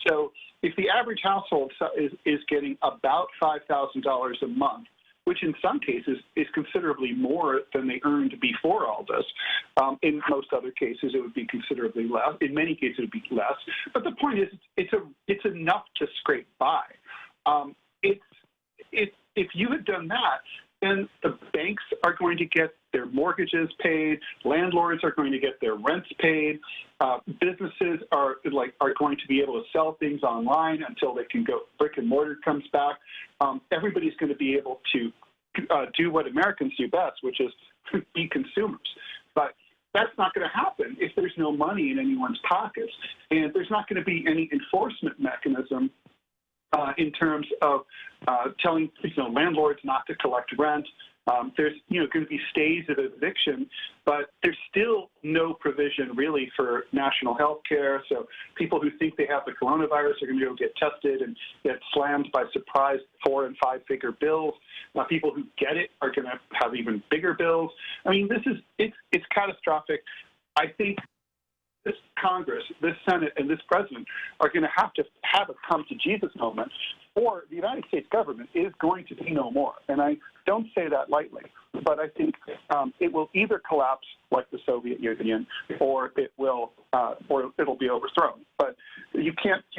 Speaker 17: So if the average household is getting about $5,000 a month, which in some cases is considerably more than they earned before all this. In most other cases, it would be considerably less. In many cases, it would be less. But the point is, it's enough to scrape by. If you had done that, then the banks are going to get their mortgages paid. Landlords are going to get their rents paid. Businesses are going to be able to sell things online until they can go brick and mortar comes back. Everybody's going to be able to do what Americans do best, which is be consumers. But that's not going to happen if there's no money in anyone's pockets, and there's not going to be any enforcement mechanism in terms of telling landlords not to collect rent. There's going to be stays of eviction, but there's still no provision really for national health care. So people who think they have the coronavirus are going to go get tested and get slammed by surprise 4- and 5-figure bills. People who get it are going to have even bigger bills. I mean, it's catastrophic. I think this Congress, this Senate, and this president are going to have a come-to-Jesus moment, or the United States government is going to be no more. And I don't say that lightly, but I think it will either collapse like the Soviet Union, or it'll be overthrown. But you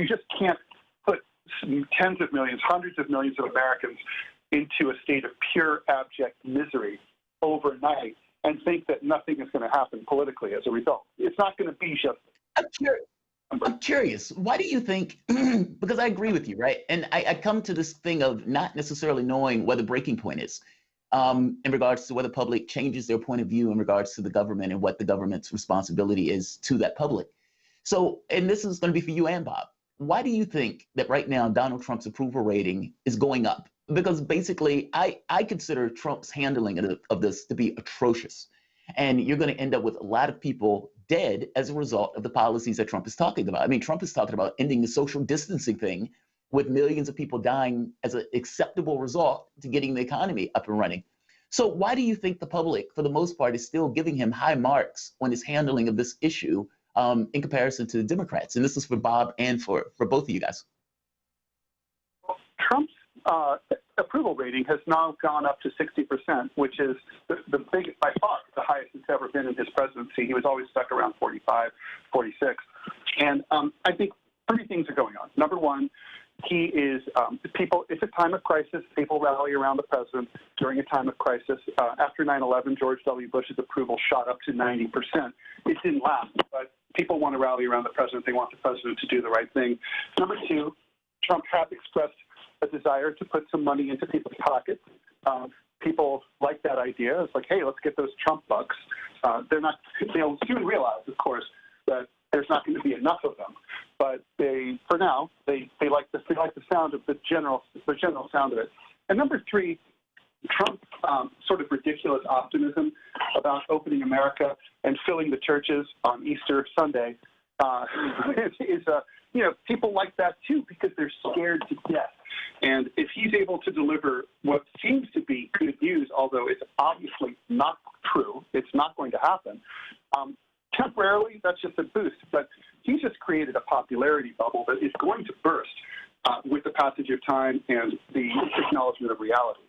Speaker 17: just can't put tens of millions, hundreds of millions of Americans into a state of pure abject misery overnight and think that nothing is going to happen politically as a result. It's not going to be just.
Speaker 1: I'm curious. Why do you think, because I agree with you, right? And I come to this thing of not necessarily knowing where the breaking point is in regards to whether the public changes their point of view in regards to the government and what the government's responsibility is to that public. So, and this is going to be for you and Bob. Why do you think that right now Donald Trump's approval rating is going up? Because basically, I consider Trump's handling of this to be atrocious. And you're going to end up with a lot of people dead as a result of the policies that Trump is talking about. I mean, Trump is talking about ending the social distancing thing with millions of people dying as an acceptable result to getting the economy up and running. So why do you think the public, for the most part, is still giving him high marks on his handling of this issue in comparison to the Democrats? And this is for Bob and for both of you guys.
Speaker 17: Trump's approval rating has now gone up to 60%, which is the biggest, by far, the highest it's ever been in his presidency. He was always stuck around 45, 46. And I think three things are going on. Number one, he is people. It's a time of crisis. People rally around the president during a time of crisis. After 9/11, George W. Bush's approval shot up to 90%. It didn't last, but people want to rally around the president. They want the president to do the right thing. Number two, Trump has expressed a desire to put some money into people's pockets. People like that idea. It's like, hey, let's get those Trump bucks. They're not. They'll soon realize, of course, that there's not going to be enough of them. But for now, they like the sound of the general sound of it. And number three, Trump's sort of ridiculous optimism about opening America and filling the churches on Easter Sunday people like that too because they're scared to death. And if he's able to deliver what seems to be good news, although it's obviously not true, it's not going to happen, temporarily, that's just a boost. But he's just created a popularity bubble that is going to burst with the passage of time and the acknowledgement of reality.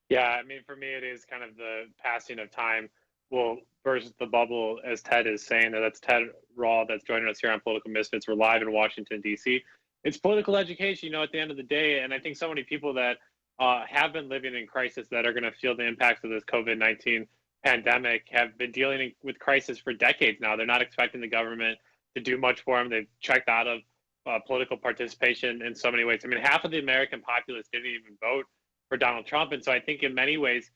Speaker 6: Yeah, I mean, for me, it is kind of the passing of time will burst the bubble, as Ted is saying. That's Ted Rawl that's joining us here on Political Misfits. We're live in Washington, D.C. It's political education, at the end of the day. And I think so many people that have been living in crisis that are going to feel the impacts of this COVID-19 pandemic have been dealing with crisis for decades now. They're not expecting the government to do much for them. They've checked out of political participation in so many ways. I mean, half of the American populace didn't even vote for Donald Trump. And so I think in many ways,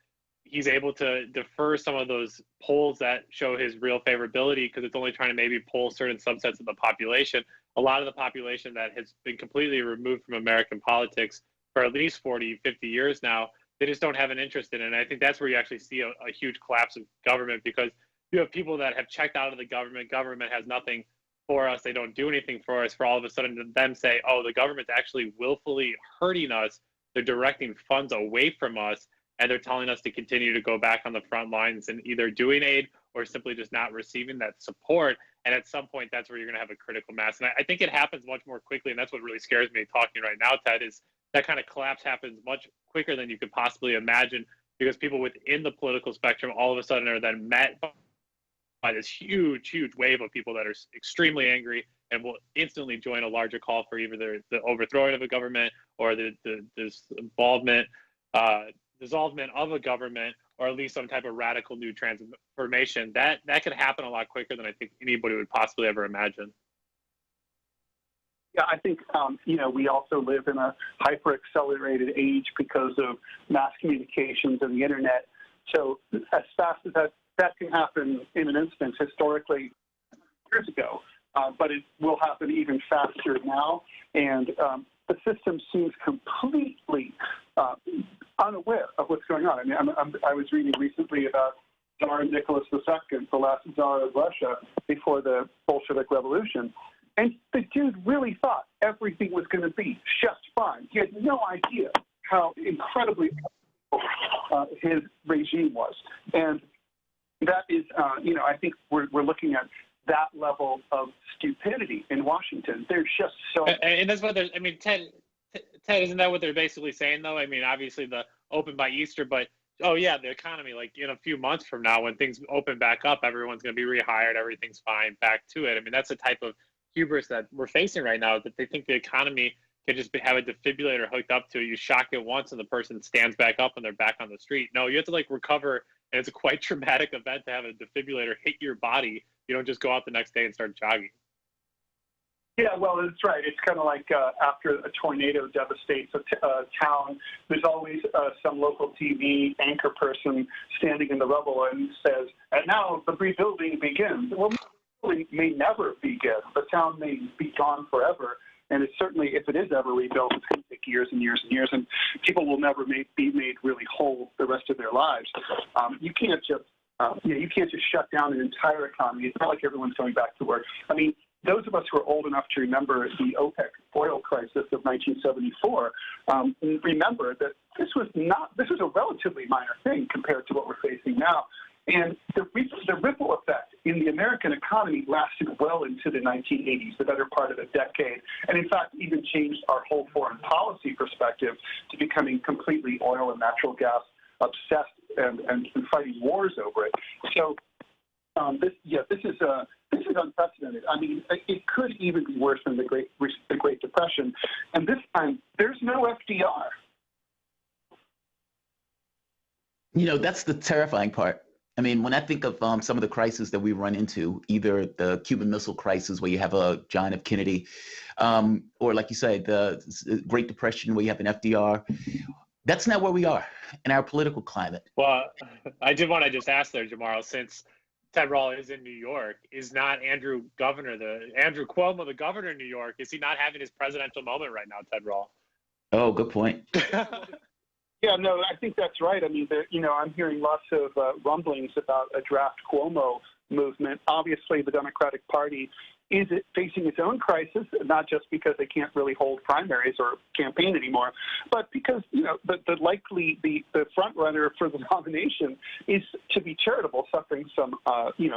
Speaker 6: he's able to defer some of those polls that show his real favorability because it's only trying to maybe poll certain subsets of the population. A lot of the population that has been completely removed from American politics for at least 40, 50 years now, they just don't have an interest in it. And I think that's where you actually see a huge collapse of government because you have people that have checked out of the government. Government has nothing for us. They don't do anything for us. For all of a sudden to them say, oh, the government's actually willfully hurting us. They're directing funds away from us. And they're telling us to continue to go back on the front lines and either doing aid or simply just not receiving that support. And at some point, that's where you're going to have a critical mass. And I think it happens much more quickly. And that's what really scares me talking right now, Ted, is that kind of collapse happens much quicker than you could possibly imagine because people within the political spectrum all of a sudden are then met by this huge, huge wave of people that are extremely angry and will instantly join a larger call for either the overthrowing of a government or the dissolvement of a government, or at least some type of radical new transformation. That could happen a lot quicker than I think anybody would possibly ever imagine.
Speaker 17: Yeah, I think, we also live in a hyper-accelerated age because of mass communications and the internet. So as fast as that can happen in an instant historically years ago, but it will happen even faster now. And the system seems completely unaware of what's going on. I mean, I was reading recently about Tsar Nicholas II, the last Tsar of Russia before the Bolshevik Revolution. And the dude really thought everything was going to be just fine. He had no idea how incredibly his regime was. And that is, I think we're looking at that level of stupidity in Washington. There's just so...
Speaker 6: And that's what I mean, Ted, isn't that what they're basically saying, though? I mean, obviously the open by Easter, but, oh, yeah, the economy, like in a few months from now, when things open back up, everyone's going to be rehired, everything's fine, back to it. I mean, that's the type of hubris that we're facing right now, that they think the economy can just have a defibrillator hooked up to it. You shock it once and the person stands back up and they're back on the street. No, you have to recover, and it's a quite traumatic event to have a defibrillator hit your body. You don't just go out the next day and start jogging.
Speaker 17: Yeah, well, that's right. It's kind of like after a tornado devastates a town, there's always some local TV anchor person standing in the rubble and says, and now the rebuilding begins. Well, the rebuilding may never begin. The town may be gone forever. And it's certainly, if it is ever rebuilt, it's going to take years and years and years, and people will never be made really whole the rest of their lives. You can't just shut down an entire economy. It's not like everyone's going back to work. I mean, those of us who are old enough to remember the OPEC oil crisis of 1974 remember that this was a relatively minor thing compared to what we're facing now. And the ripple effect in the American economy lasted well into the 1980s, the better part of a decade, and in fact even changed our whole foreign policy perspective to becoming completely oil and natural gas obsessed and fighting wars over it. So this is unprecedented. I mean, it could even be worse than the Great Depression, and this time there's no FDR.
Speaker 1: You know, that's the terrifying part. I mean, when I think of some of the crises that we run into, either the Cuban Missile Crisis, where you have a John F. Kennedy, or like you said, the Great Depression, where you have an FDR, that's not where we are in our political climate.
Speaker 6: Well, I did want to just ask there, Jamarl, since Ted Rall is in New York, is not Andrew Cuomo, the governor of New York, is he not having his presidential moment right now, Ted Rall?
Speaker 1: Oh, good point.
Speaker 17: Yeah, no, I think that's right. I mean, I'm hearing lots of rumblings about a draft Cuomo movement. Obviously, the Democratic Party is facing its own crisis, not just because they can't really hold primaries or campaign anymore, but because, the front runner for the nomination is, to be charitable, suffering some,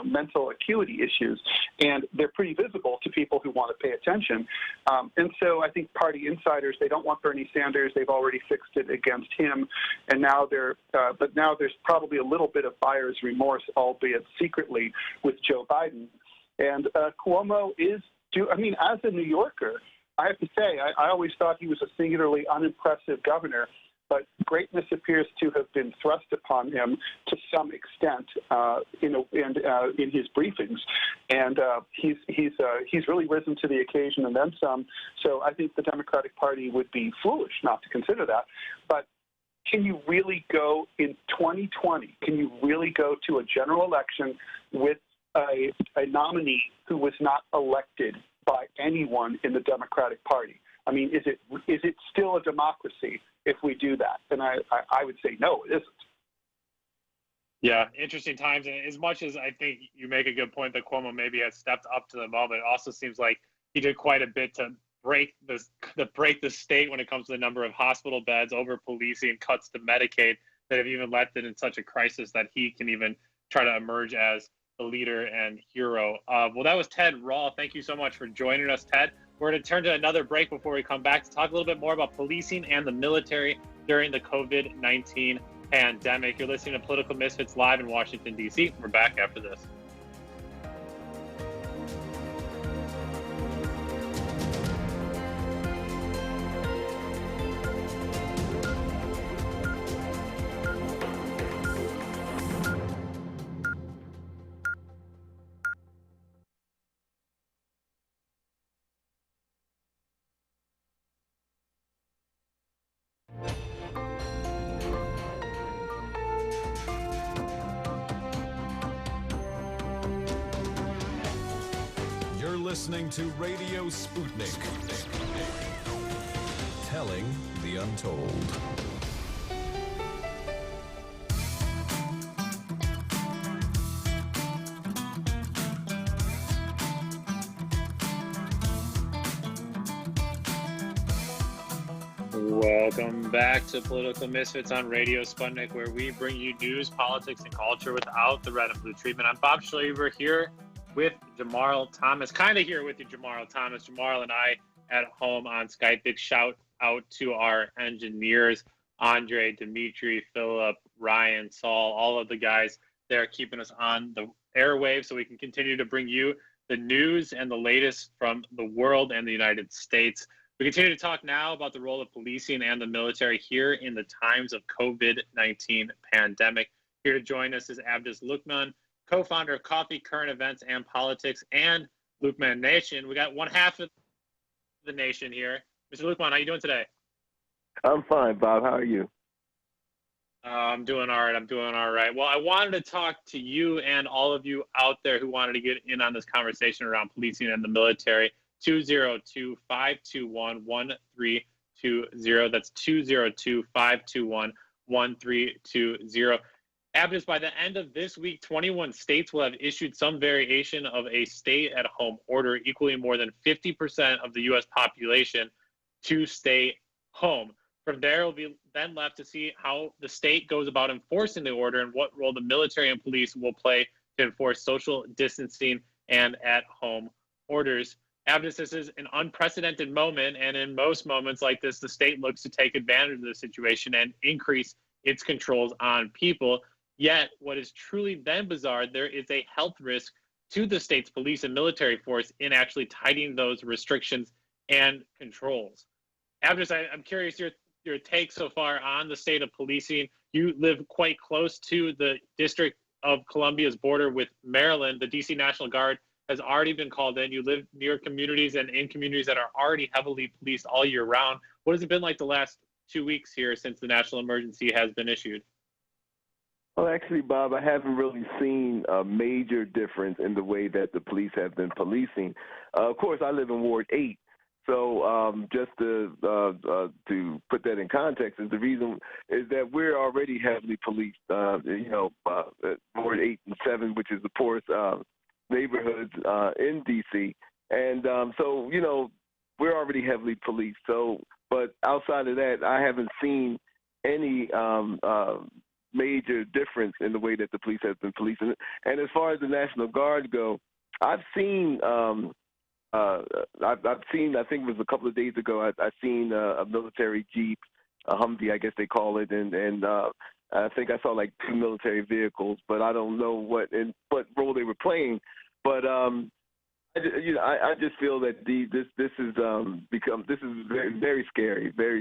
Speaker 17: mental acuity issues. And they're pretty visible to people who want to pay attention. And so I think party insiders, they don't want Bernie Sanders. They've already fixed it against him. And now but now there's probably a little bit of buyer's remorse, albeit secretly, with Joe Biden. And Cuomo as a New Yorker, I have to say, I always thought he was a singularly unimpressive governor, but greatness appears to have been thrust upon him to some extent in his briefings. And he's really risen to the occasion and then some. So I think the Democratic Party would be foolish not to consider that. But can you really go in 2020, can you really go to a general election with a nominee who was not elected by anyone in the Democratic Party? I mean, is it still a democracy if we do that? And I would say no, it isn't.
Speaker 6: Yeah, interesting times. And as much as I think you make a good point that Cuomo maybe has stepped up to the moment, it also seems like he did quite a bit to break the state when it comes to the number of hospital beds, over policing, cuts to Medicaid that have even left it in such a crisis that he can even try to emerge as the leader and hero. Well, that was Ted Rall. Thank you so much for joining us, Ted. We're going to turn to another break before we come back to talk a little bit more about policing and the military during the COVID-19 pandemic. You're listening to Political Misfits live in Washington, D.C. We're back after this.
Speaker 18: Listening to Radio Sputnik. Telling the untold.
Speaker 6: Welcome back to Political Misfits on Radio Sputnik, where we bring you news, politics, and culture without the red and blue treatment. I'm Bob Schlaver here with Jamarl Thomas, kind of here with you, Jamarl Thomas. Jamarl and I at home on Skype. Big shout out to our engineers, Andre, Dimitri, Philip, Ryan, Saul, all of the guys there keeping us on the airwaves so we can continue to bring you the news and the latest from the world and the United States. We continue to talk now about the role of policing and the military here in the times of COVID-19 pandemic. Here to join us is Abdus Lukman, co-founder of Coffee, Current Events, and Politics, and Lukman Nation. We got one half of the nation here. Mr. Lukman, how are you doing today?
Speaker 19: I'm fine, Bob. How are you?
Speaker 6: I'm doing all right. Well, I wanted to talk to you and all of you out there who wanted to get in on this conversation around policing and the military. 202-521-1320. That's 202-521-1320. Abdus, by the end of this week, 21 states will have issued some variation of a stay-at-home order, equaling more than 50% of the U.S. population to stay home. From there, it will be then left to see how the state goes about enforcing the order and what role the military and police will play to enforce social distancing and at-home orders. Abdus, this is an unprecedented moment, and in most moments like this, the state looks to take advantage of the situation and increase its controls on people. Yet, what is truly then bizarre, there is a health risk to the state's police and military force in actually tightening those restrictions and controls. Abdus, I'm curious your take so far on the state of policing. You live quite close to the District of Columbia's border with Maryland. The DC National Guard has already been called in. You live near communities and in communities that are already heavily policed all year round. What has it been like the last 2 weeks here since the national emergency has been issued?
Speaker 19: Well, actually, Bob, I haven't really seen a major difference in the way that the police have been policing. Of course, I live in Ward 8. So just to put that in context, is the reason is that we're already heavily policed, Ward 8 and 7, which is the poorest neighborhoods in D.C. And so, we're already heavily policed. So, but outside of that, I haven't seen any major difference in the way that the police have been policing it. And as far as the National Guard go, I've seen, I think it was a couple of days ago, I seen a military Jeep, a Humvee, I guess they call it, and I think I saw like 2 military vehicles, but I don't know what role they were playing. But I just feel that this is very, very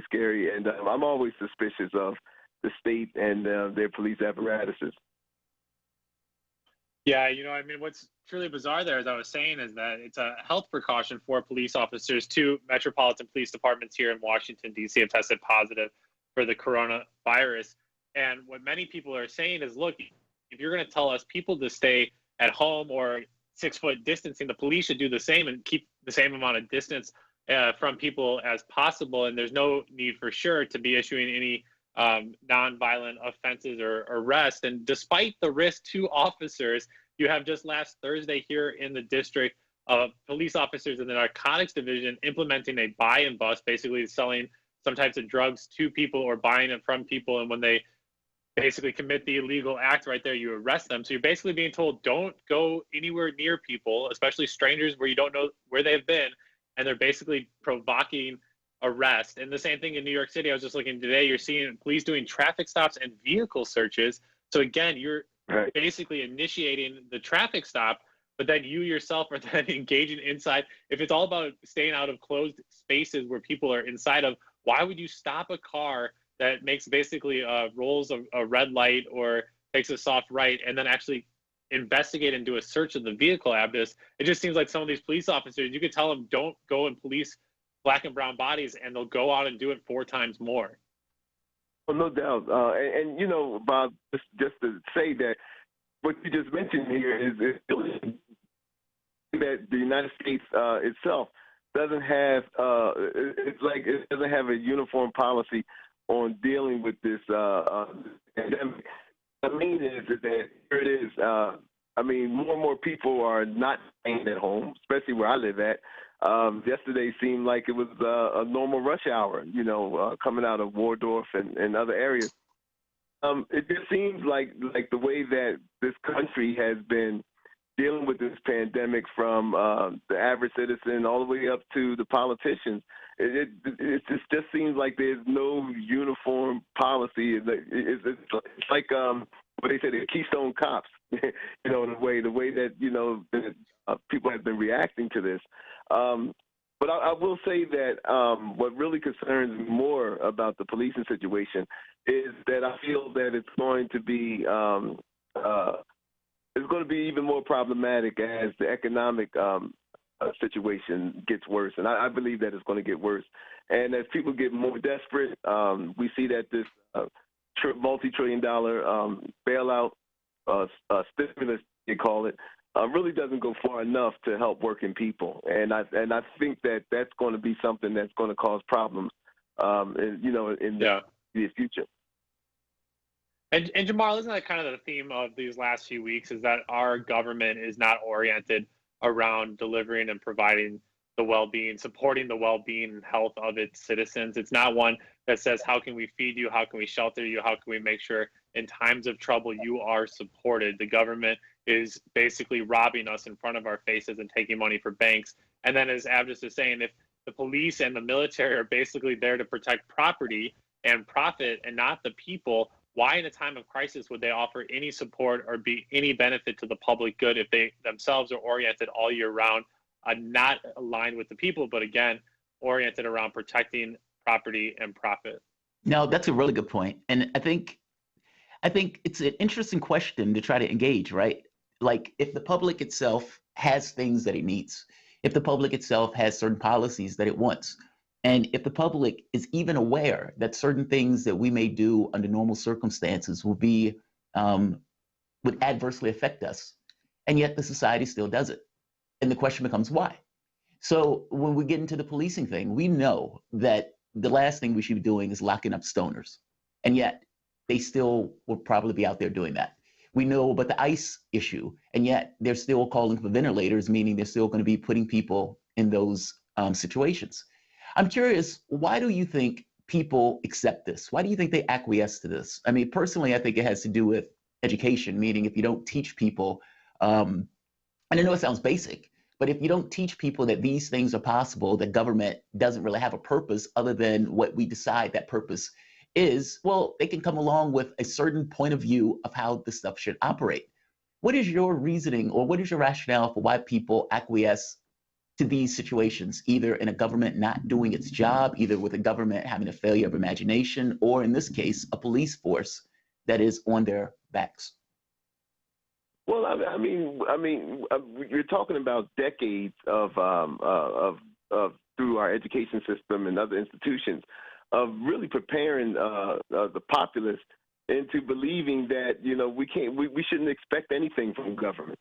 Speaker 19: scary, and I'm always suspicious of the state and their police apparatuses.
Speaker 6: Yeah, what's truly bizarre there, as I was saying, is that it's a health precaution for police officers. 2 metropolitan police departments here in Washington, D.C. have tested positive for the coronavirus. And what many people are saying is, look, if you're going to tell us people to stay at home or 6-foot distancing, the police should do the same and keep the same amount of distance from people as possible. And there's no need for sure to be issuing any nonviolent offenses or arrests. And despite the risk to officers, you have just last Thursday here in the district, police officers in the narcotics division implementing a buy and bust, basically selling some types of drugs to people or buying it from people. And when they basically commit the illegal act right there, you arrest them. So you're basically being told, don't go anywhere near people, especially strangers where you don't know where they've been. And they're basically provoking arrest. And the same thing in New York City. I was just looking today, you're seeing police doing traffic stops and vehicle searches. So again, you're basically initiating the traffic stop, but then you yourself are then engaging inside. If it's all about staying out of closed spaces where people are inside of, why would you stop a car that makes basically rolls a red light or takes a soft right and then actually investigate and do a search of the vehicle, Abdus? It just seems like some of these police officers, you could tell them don't go and police Black and brown bodies, and they'll go out and do it 4 times more.
Speaker 19: Well, no doubt. And Bob, just to say that what you just mentioned here is that the United States itself doesn't have it doesn't have a uniform policy on dealing with this pandemic. I mean is that here it is. More and more people are not staying at home, especially where I live at. Yesterday seemed like it was a normal rush hour, coming out of Waldorf and other areas. It just seems like the way that this country has been dealing with this pandemic, from the average citizen all the way up to the politicians. It just seems like there's no uniform policy. It's like what they say, the Keystone Cops, in a way, the way that, people have been reacting to this. But I will say that what really concerns me more about the policing situation is that I feel that it's going to be even more problematic as the economic situation gets worse, and I believe that it's going to get worse. And as people get more desperate, we see that this multi-trillion-dollar bailout stimulus, they call it, really doesn't go far enough to help working people, and I think that that's going to be something that's going to cause problems, in the future.
Speaker 6: And Jamarl, isn't that kind of the theme of these last few weeks, is that our government is not oriented around delivering and providing the well-being, supporting the well-being and health of its citizens. It's not one that says, how can we feed you? How can we shelter you? How can we make sure in times of trouble you are supported? The government is basically robbing us in front of our faces and taking money for banks. And then, as Abdus is saying, if the police and the military are basically there to protect property and profit and not the people, why in a time of crisis would they offer any support or be any benefit to the public good if they themselves are oriented all year round, not aligned with the people, but again, oriented around protecting property and profit?
Speaker 1: No, that's a really good point. And I think it's an interesting question to try to engage, right? Like, if the public itself has things that it needs, if the public itself has certain policies that it wants, and if the public is even aware that certain things that we may do under normal circumstances will be would adversely affect us, and yet the society still does it. And the question becomes why? So when we get into the policing thing, we know that the last thing we should be doing is locking up stoners, and yet they still will probably be out there doing that. We know about the ICE issue, and yet they're still calling for ventilators, meaning they're still going to be putting people in those situations. I'm curious, why do you think people accept this? Why do you think they acquiesce to this? I mean, personally, I think it has to do with education, meaning if you don't teach people, and I know it sounds basic, but if you don't teach people that these things are possible, that government doesn't really have a purpose other than what we decide that purpose is, well, they can come along with a certain point of view of how this stuff should operate. What is your reasoning, or what is your rationale for why people acquiesce to these situations, either in a government not doing its job, either with a government having a failure of imagination, or in this case, a police force that is on their backs?
Speaker 19: Well, I mean, you're talking about decades of through our education system and other institutions of really preparing the populace into believing that we shouldn't expect anything from government.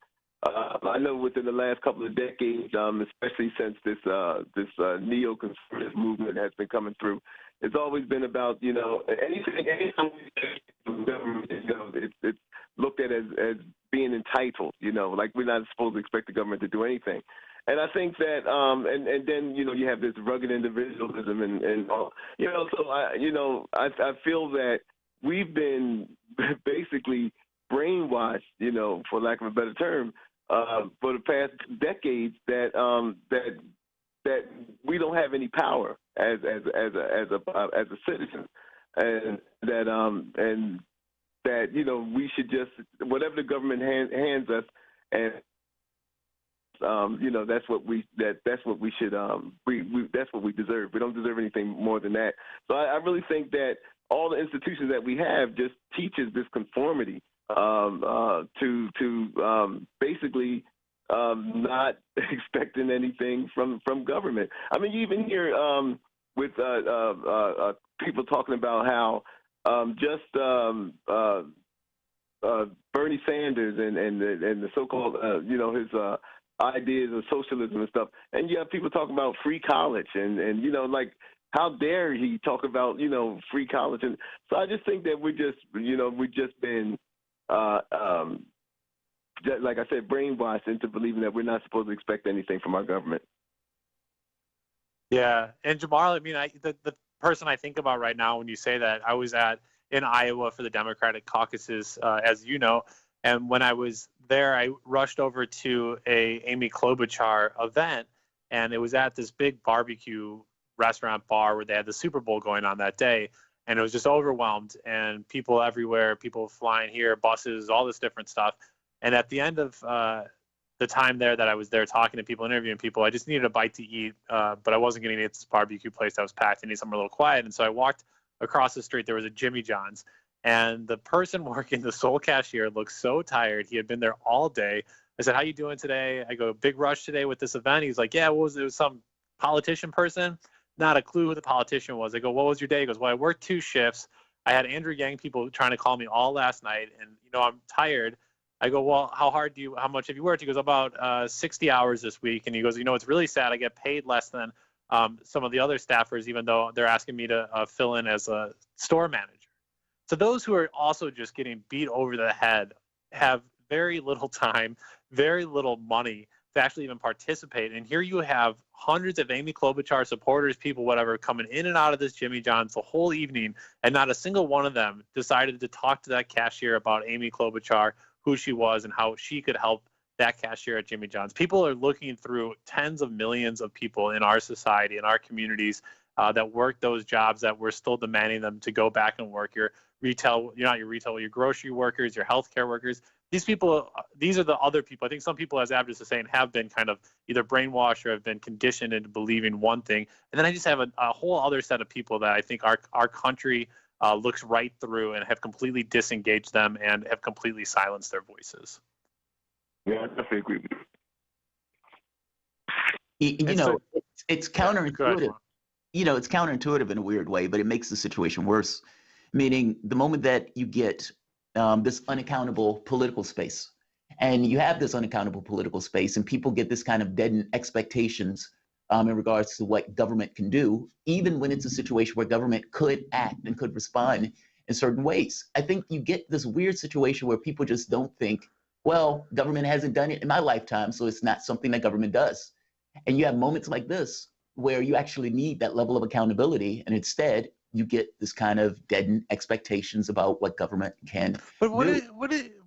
Speaker 19: I know within the last couple of decades, especially since this neoconservative movement has been coming through, it's always been about anything from government. It's looked at as being entitled. Like we're not supposed to expect the government to do anything. And I think that, and then you have this rugged individualism and all. So I feel that we've been basically brainwashed, for lack of a better term, for the past decades that we don't have any power as a citizen, and that we should just, whatever the government hands us, and that's what we should that's what we deserve. We don't deserve anything more than that. So I really think that all the institutions that we have just teaches this conformity to basically not expecting anything from government. I mean, you even hear with people talking about how Bernie Sanders and the so-called his ideas of socialism and stuff, and you have people talking about free college and like, how dare he talk about free college? And so I just think that we've just been like I said, brainwashed into believing that we're not supposed to expect anything from our government.
Speaker 6: Yeah, and Jamarl, I mean, the person I think about right now when you say that, I was in Iowa for the Democratic caucuses, as you know, and when I was there, I rushed over to a Amy Klobuchar event, and it was at this big barbecue restaurant bar where they had the Super Bowl going on that day, and it was just overwhelmed, and people everywhere, people flying here, buses, all this different stuff. And at the end of the time there that I was there talking to people, interviewing people, I just needed a bite to eat, but I wasn't getting to eat at this barbecue place that was packed. I needed somewhere a little quiet. And so I walked across the street. There was a Jimmy John's, and the person working, the sole cashier, looked so tired. He had been there all day. I said, "How you doing today?" I go, "Big rush today with this event." He's like, "Yeah, it was some politician person." Not a clue who the politician was. I go, "What was your day?" He goes, "Well, I worked 2 shifts. I had Andrew Yang people trying to call me all last night, and I'm tired." I go, "Well, how much have you worked?" He goes, "About 60 hours this week." And he goes, "It's really sad. I get paid less than some of the other staffers, even though they're asking me to fill in as a store manager." So those who are also just getting beat over the head have very little time, very little money to actually even participate. And here you have hundreds of Amy Klobuchar supporters, people, whatever, coming in and out of this Jimmy John's the whole evening, and not a single one of them decided to talk to that cashier about Amy Klobuchar, who she was, and how she could help that cashier at Jimmy John's. People are looking through tens of millions of people in our society, in our communities, that work those jobs that we're still demanding them to go back and work. Your retail, you're not your retail, your grocery workers, your healthcare workers. These people, these are the other people. I think some people, as Abdus is saying, have been kind of either brainwashed or have been conditioned into believing one thing. And then I just have a whole other set of people that I think our country looks right through and have completely disengaged them and have completely silenced their voices.
Speaker 19: Yeah, I definitely agree with
Speaker 1: you. It's counterintuitive. It's counterintuitive in a weird way, but it makes the situation worse. Meaning, the moment that you get this unaccountable political space, and you have this unaccountable political space, and people get this kind of deadened expectations in regards to what government can do, even when it's a situation where government could act and could respond in certain ways. I think you get this weird situation where people just don't think, well, government hasn't done it in my lifetime, so it's not something that government does. And you have moments like this where you actually need that level of accountability, and instead you get this kind of deadened expectations about what government can
Speaker 6: But
Speaker 1: do.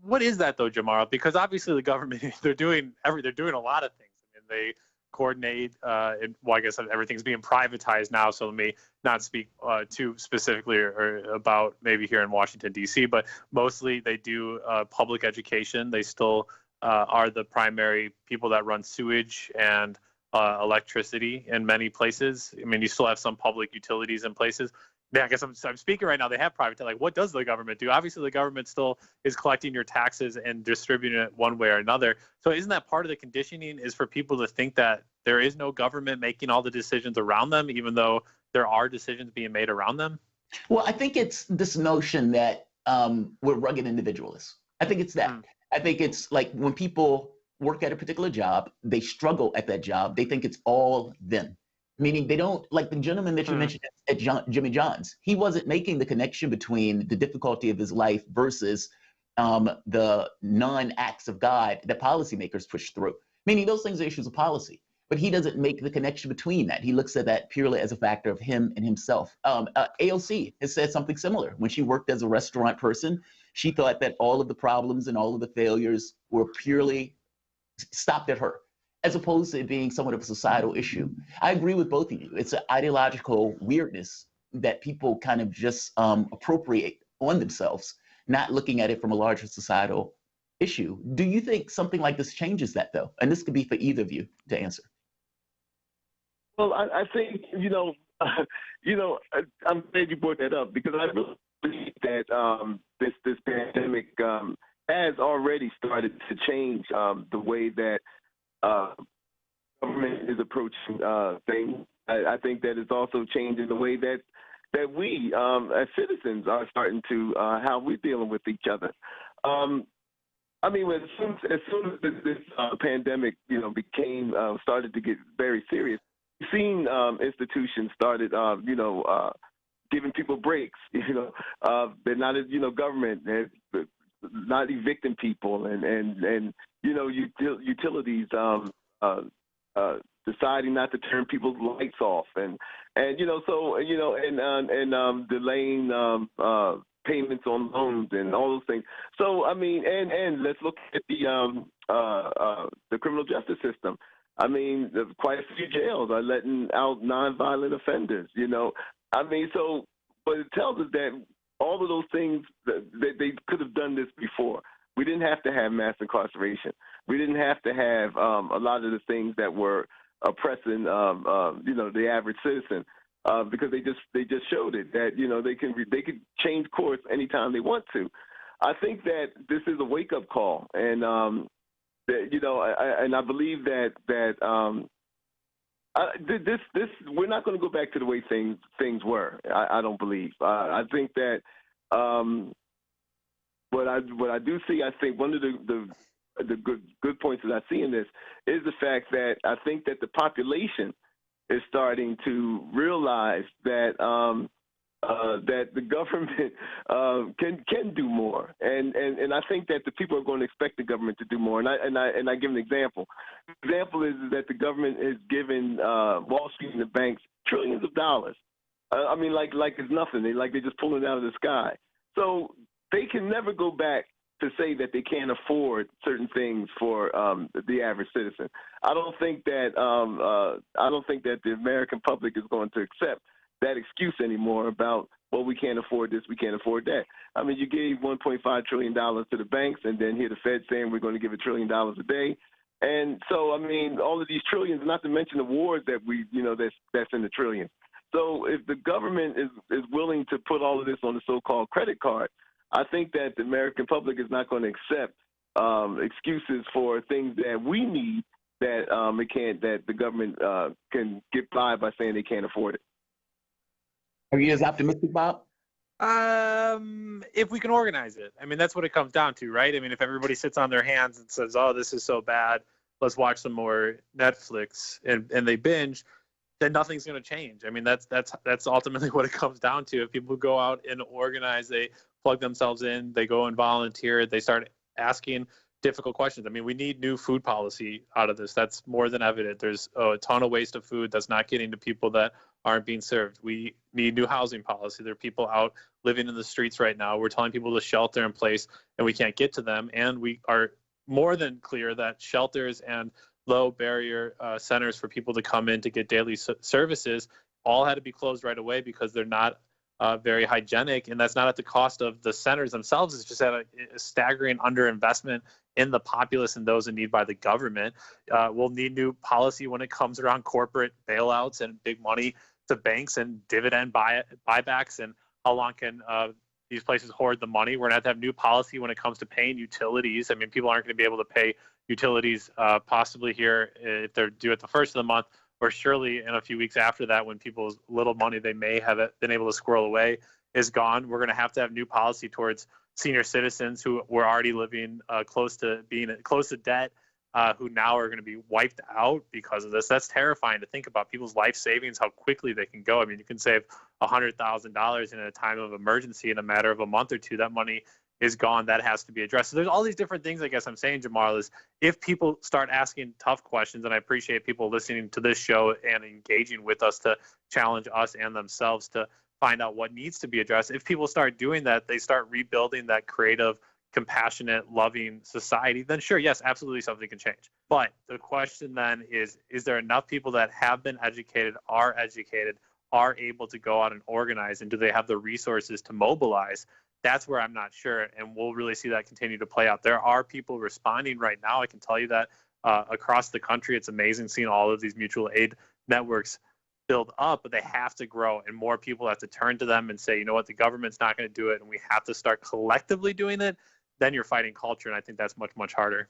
Speaker 6: What is that though, Jamarl? Because obviously the government, they're doing a lot of things. I mean, they coordinate, I guess everything's being privatized now, so let me not speak too specifically or about maybe here in Washington, D.C., but mostly they do public education. They still are the primary people that run sewage and electricity in many places. I mean, you still have some public utilities in places. Yeah, I guess I'm speaking right now. They have private. Like, what does the government do? Obviously, the government still is collecting your taxes and distributing it one way or another. So isn't that part of the conditioning, is for people to think that there is no government making all the decisions around them, even though there are decisions being made around them?
Speaker 1: Well, I think it's this notion that we're rugged individualists. I think it's that. I think it's like when people work at a particular job, they struggle at that job, they think it's all them. Meaning they don't, like the gentleman that you mentioned at Jimmy John's, he wasn't making the connection between the difficulty of his life versus the non-acts of God that policymakers push through. Meaning those things are issues of policy, but he doesn't make the connection between that. He looks at that purely as a factor of him and himself. AOC has said something similar. When she worked as a restaurant person, she thought that all of the problems and all of the failures were purely stopped at her, as opposed to it being somewhat of a societal issue. I agree with both of you. It's an ideological weirdness that people kind of just appropriate on themselves, not looking at it from a larger societal issue. Do you think something like this changes that, though? And this could be for either of you to answer.
Speaker 19: Well, I think, I'm glad you brought that up, because I really believe that this pandemic has already started to change the way that government is approaching things. I think that it's also changing the way that we as citizens are starting to how we're dealing with each other. I mean, as soon as this pandemic, became started to get very serious, we've seen institutions started, giving people breaks. They're not, government. They're not evicting people, and utilities deciding not to turn people's lights off, and delaying payments on loans and all those things. So I mean, and let's look at the criminal justice system. I mean, quite a few jails are letting out nonviolent offenders. I mean, so but it tells us that all of those things that they could have done this before. We didn't have to have mass incarceration. We didn't have to have a lot of the things that were oppressing, the average citizen, because they just showed it that they could change course anytime they want to. I think that this is a wake up call, and I believe that this we're not going to go back to the way things were. I don't believe. I think that. What I do see, I think one of the good points that I see in this is the fact that I think that the population is starting to realize that that the government can do more, and I think that the people are going to expect the government to do more. And I give an example. The example is that the government has given Wall Street and the banks trillions of dollars. I mean, like it's nothing. They're just pulling it out of the sky. So they can never go back to say that they can't afford certain things for the average citizen. I don't think that the American public is going to accept that excuse anymore about, well, we can't afford this, we can't afford that. I mean, you gave $1.5 trillion to the banks, and then here the Fed saying we're going to give $1 trillion a day. And so, I mean, all of these trillions, not to mention the wars that that's in the trillions. So if the government is willing to put all of this on the so-called credit card, I think that the American public is not going to accept excuses for things that we need that the government can get by saying they can't afford it.
Speaker 1: Are you as optimistic, Bob?
Speaker 6: If we can organize it. I mean, that's what it comes down to, right? I mean, if everybody sits on their hands and says, oh, this is so bad, let's watch some more Netflix, and they binge, then nothing's going to change. I mean, that's ultimately what it comes down to. If people go out and organize, they plug themselves in, they go and volunteer, they start asking difficult questions. I mean, we need new food policy out of this. That's more than evident. There's a ton of waste of food that's not getting to people that aren't being served. We need new housing policy. There are people out living in the streets right now. We're telling people to shelter in place, and we can't get to them. And we are more than clear that shelters and low barrier centers for people to come in to get daily services all had to be closed right away because they're not very hygienic, and that's not at the cost of the centers themselves. It's just at a staggering underinvestment in the populace and those in need by the government. We'll need new policy when it comes around corporate bailouts and big money to banks and dividend buybacks, and how long can these places hoard the money. We're going to have new policy when it comes to paying utilities. I mean, people aren't going to be able to pay utilities possibly here if they're due at the first of the month, or surely in a few weeks after that, when people's little money they may have been able to squirrel away is gone. We're going to have new policy towards senior citizens who were already living close to debt, who now are going to be wiped out because of this. That's terrifying to think about. People's life savings, how quickly they can go. I mean, you can save $100,000 in a time of emergency in a matter of a month or two. That money is gone. That has to be addressed. So there's all these different things, I guess I'm saying, Jamarl, is if people start asking tough questions, and I appreciate people listening to this show and engaging with us to challenge us and themselves to find out what needs to be addressed. If people start doing that, they start rebuilding that creative, compassionate, loving society, then sure, yes, absolutely something can change. But the question then is there enough people that have been educated, are able to go out and organize, and do they have the resources to mobilize? That's where I'm not sure, and we'll really see that continue to play out. There are people responding right now. I can tell you that across the country, it's amazing seeing all of these mutual aid networks build up, but they have to grow, and more people have to turn to them and say, you know what, the government's not going to do it, and we have to start collectively doing it. Then you're fighting culture, and I think that's much, much harder.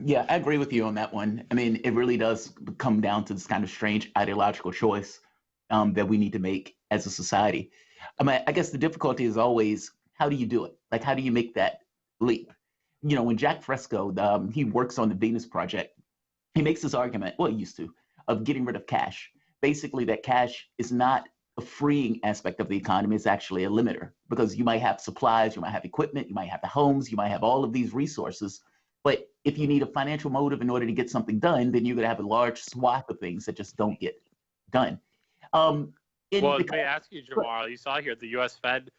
Speaker 1: Yeah, I agree with you on that one. I mean, it really does come down to this kind of strange ideological choice that we need to make as a society. I mean, I guess the difficulty is always, how do you do it? Like, how do you make that leap? You know, when Jack Fresco, he works on the Venus Project, he makes this argument, well, he used to, of getting rid of cash. Basically, that cash is not a freeing aspect of the economy, it's actually a limiter, because you might have supplies, you might have equipment, you might have the homes, you might have all of these resources. But if you need a financial motive in order to get something done, then you're going to have a large swath of things that just don't get done.
Speaker 6: Well, let me ask you, Jamarl, you saw here the U.S. Fed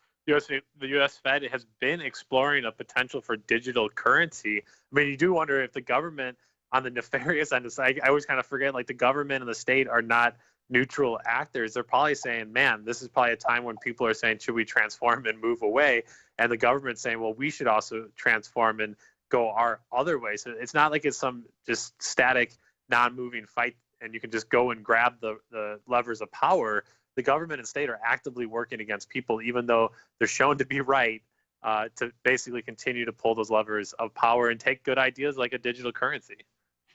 Speaker 6: has been exploring a potential for digital currency. I mean, you do wonder if the government, on the nefarious end, I always kind of forget, like, the government and the state are not neutral actors. They're probably saying, man, this is probably a time when people are saying, should we transform and move away? And the government's saying, well, we should also transform and go our other way. So it's not like it's some just static, non-moving fight and you can just go and grab the levers of power. The government and state are actively working against people, even though they're shown to be right, to basically continue to pull those levers of power and take good ideas like a digital currency.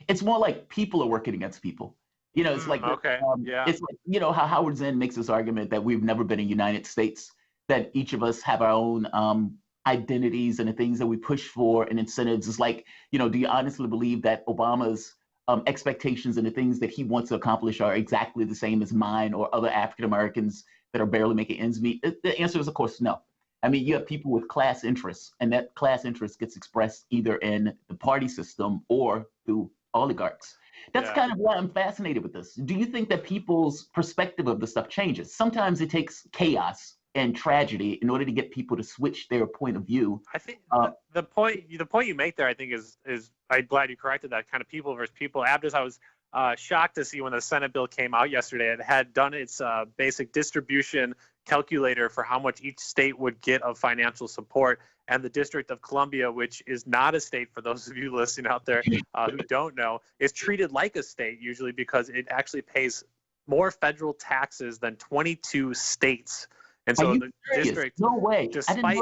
Speaker 1: It's more like people are working against people. You know, it's like, it's like, you know, how Howard Zinn makes this argument that we've never been a United States, that each of us have our own identities and the things that we push for and incentives. It's like, you know, do you honestly believe that Obama's expectations and the things that he wants to accomplish are exactly the same as mine or other African Americans that are barely making ends meet? The answer is, of course, no. I mean, you have people with class interests, and that class interest gets expressed either in the party system or through oligarchs. That's kind of why I'm fascinated with this. Do you think that people's perspective of the stuff changes? Sometimes it takes chaos and tragedy in order to get people to switch their point of view.
Speaker 6: I think the point you make there, I think, is I'm glad you corrected that, kind of people versus people. Abdus, I was shocked to see when the Senate bill came out yesterday, it had done its basic distribution calculator for how much each state would get of financial support. And the District of Columbia, which is not a state, for those of you listening out there who don't know, is treated like a state usually because it actually pays more federal taxes than 22 states. And so the district, despite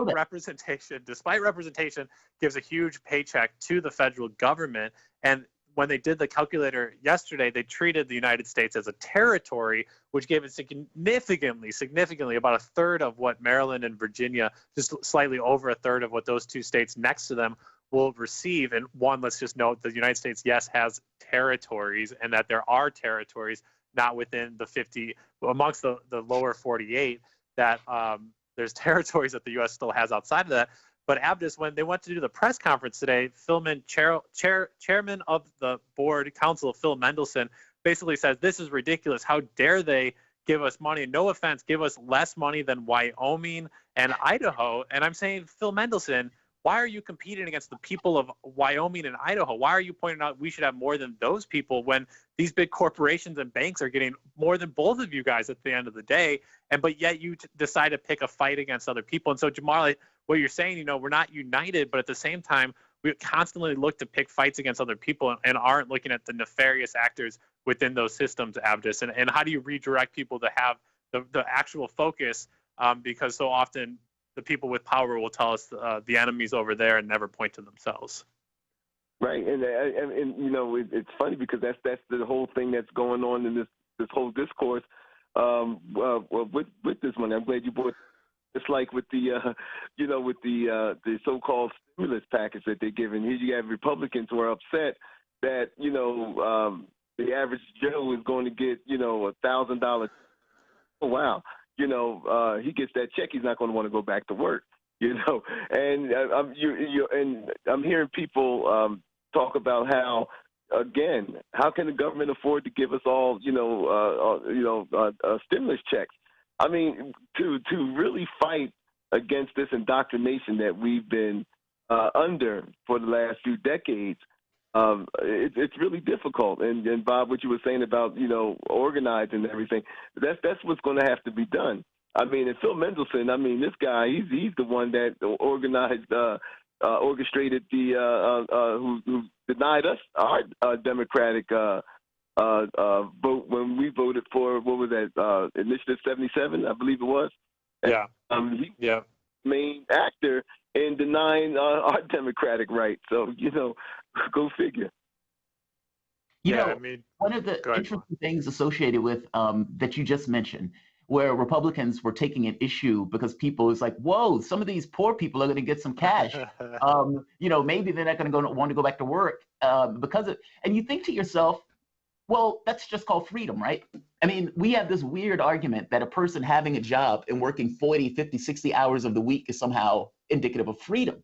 Speaker 6: representation, gives a huge paycheck to the federal government. And when they did the calculator yesterday, they treated the United States as a territory, which gave it significantly, about a third of what Maryland and Virginia, just slightly over a third of what those two states next to them will receive. And one, let's just note the United States, yes, has territories, and that there are territories not within the 50, amongst the lower 48, that there's territories that the U.S. still has outside of that. But Abdus, when they went to do the press conference today, chairman of the board council, Phil Mendelson, basically says, this is ridiculous. How dare they give us money? No offense, give us less money than Wyoming and Idaho. And I'm saying, Phil Mendelson, why are you competing against the people of Wyoming and Idaho? Why are you pointing out we should have more than those people when these big corporations and banks are getting more than both of you guys at the end of the day? But yet you decide to pick a fight against other people. And so, Jamarl, what you're saying, we're not united, but at the same time, we constantly look to pick fights against other people and aren't looking at the nefarious actors within those systems, Abdus. And how do you redirect people to have the actual focus? Because so often the people with power will tell us the enemy's over there and never point to themselves.
Speaker 19: Right, and it's funny because that's the whole thing that's going on in this whole discourse. With this money, I'm glad you brought. It's like with the the so-called stimulus package that they're giving. Here you have Republicans who are upset that the average Joe is going to get $1,000. Oh wow. He gets that check, he's not going to want to go back to work, and I'm hearing people talk about how, again, how can the government afford to give us all, stimulus checks? I mean, to really fight against this indoctrination that we've been under for the last few decades, it's really difficult. And Bob, what you were saying about organizing and everything, that's what's going to have to be done. I mean, and Phil Mendelson, I mean, this guy, he's the one that organized, orchestrated who denied us our Democratic vote when we voted for, what was that, Initiative 77, I believe it was.
Speaker 6: Yeah.
Speaker 19: He main actor in denying our democratic rights. So, go figure.
Speaker 1: One of the interesting things associated with that you just mentioned, where Republicans were taking an issue because people is like, whoa, some of these poor people are going to get some cash. Maybe they're not going to want to go back to work because of, and you think to yourself, well, that's just called freedom, right? I mean, we have this weird argument that a person having a job and working 40, 50, 60 hours of the week is somehow indicative of freedom.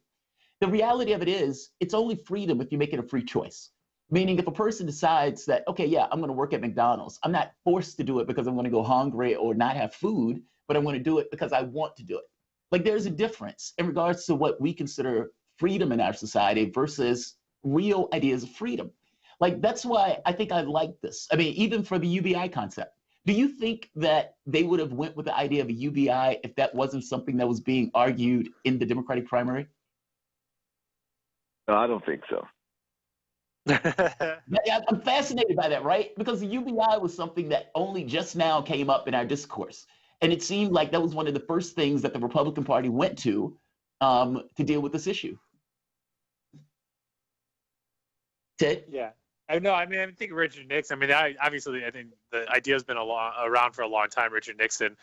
Speaker 1: The reality of it is, it's only freedom if you make it a free choice. Meaning if a person decides that, okay, yeah, I'm going to work at McDonald's, I'm not forced to do it because I'm going to go hungry or not have food, but I'm going to do it because I want to do it. Like, there's a difference in regards to what we consider freedom in our society versus real ideas of freedom. Like, that's why I think I like this. I mean, even for the UBI concept, do you think that they would have went with the idea of a UBI if that wasn't something that was being argued in the Democratic primary?
Speaker 19: No, I don't think so.
Speaker 1: I'm fascinated by that, right? Because the UBI was something that only just now came up in our discourse. And it seemed like that was one of the first things that the Republican Party went to deal with this issue. Ted?
Speaker 6: Yeah. I think Richard Nixon, obviously, I think the idea has been around for a long time. Richard Nixon,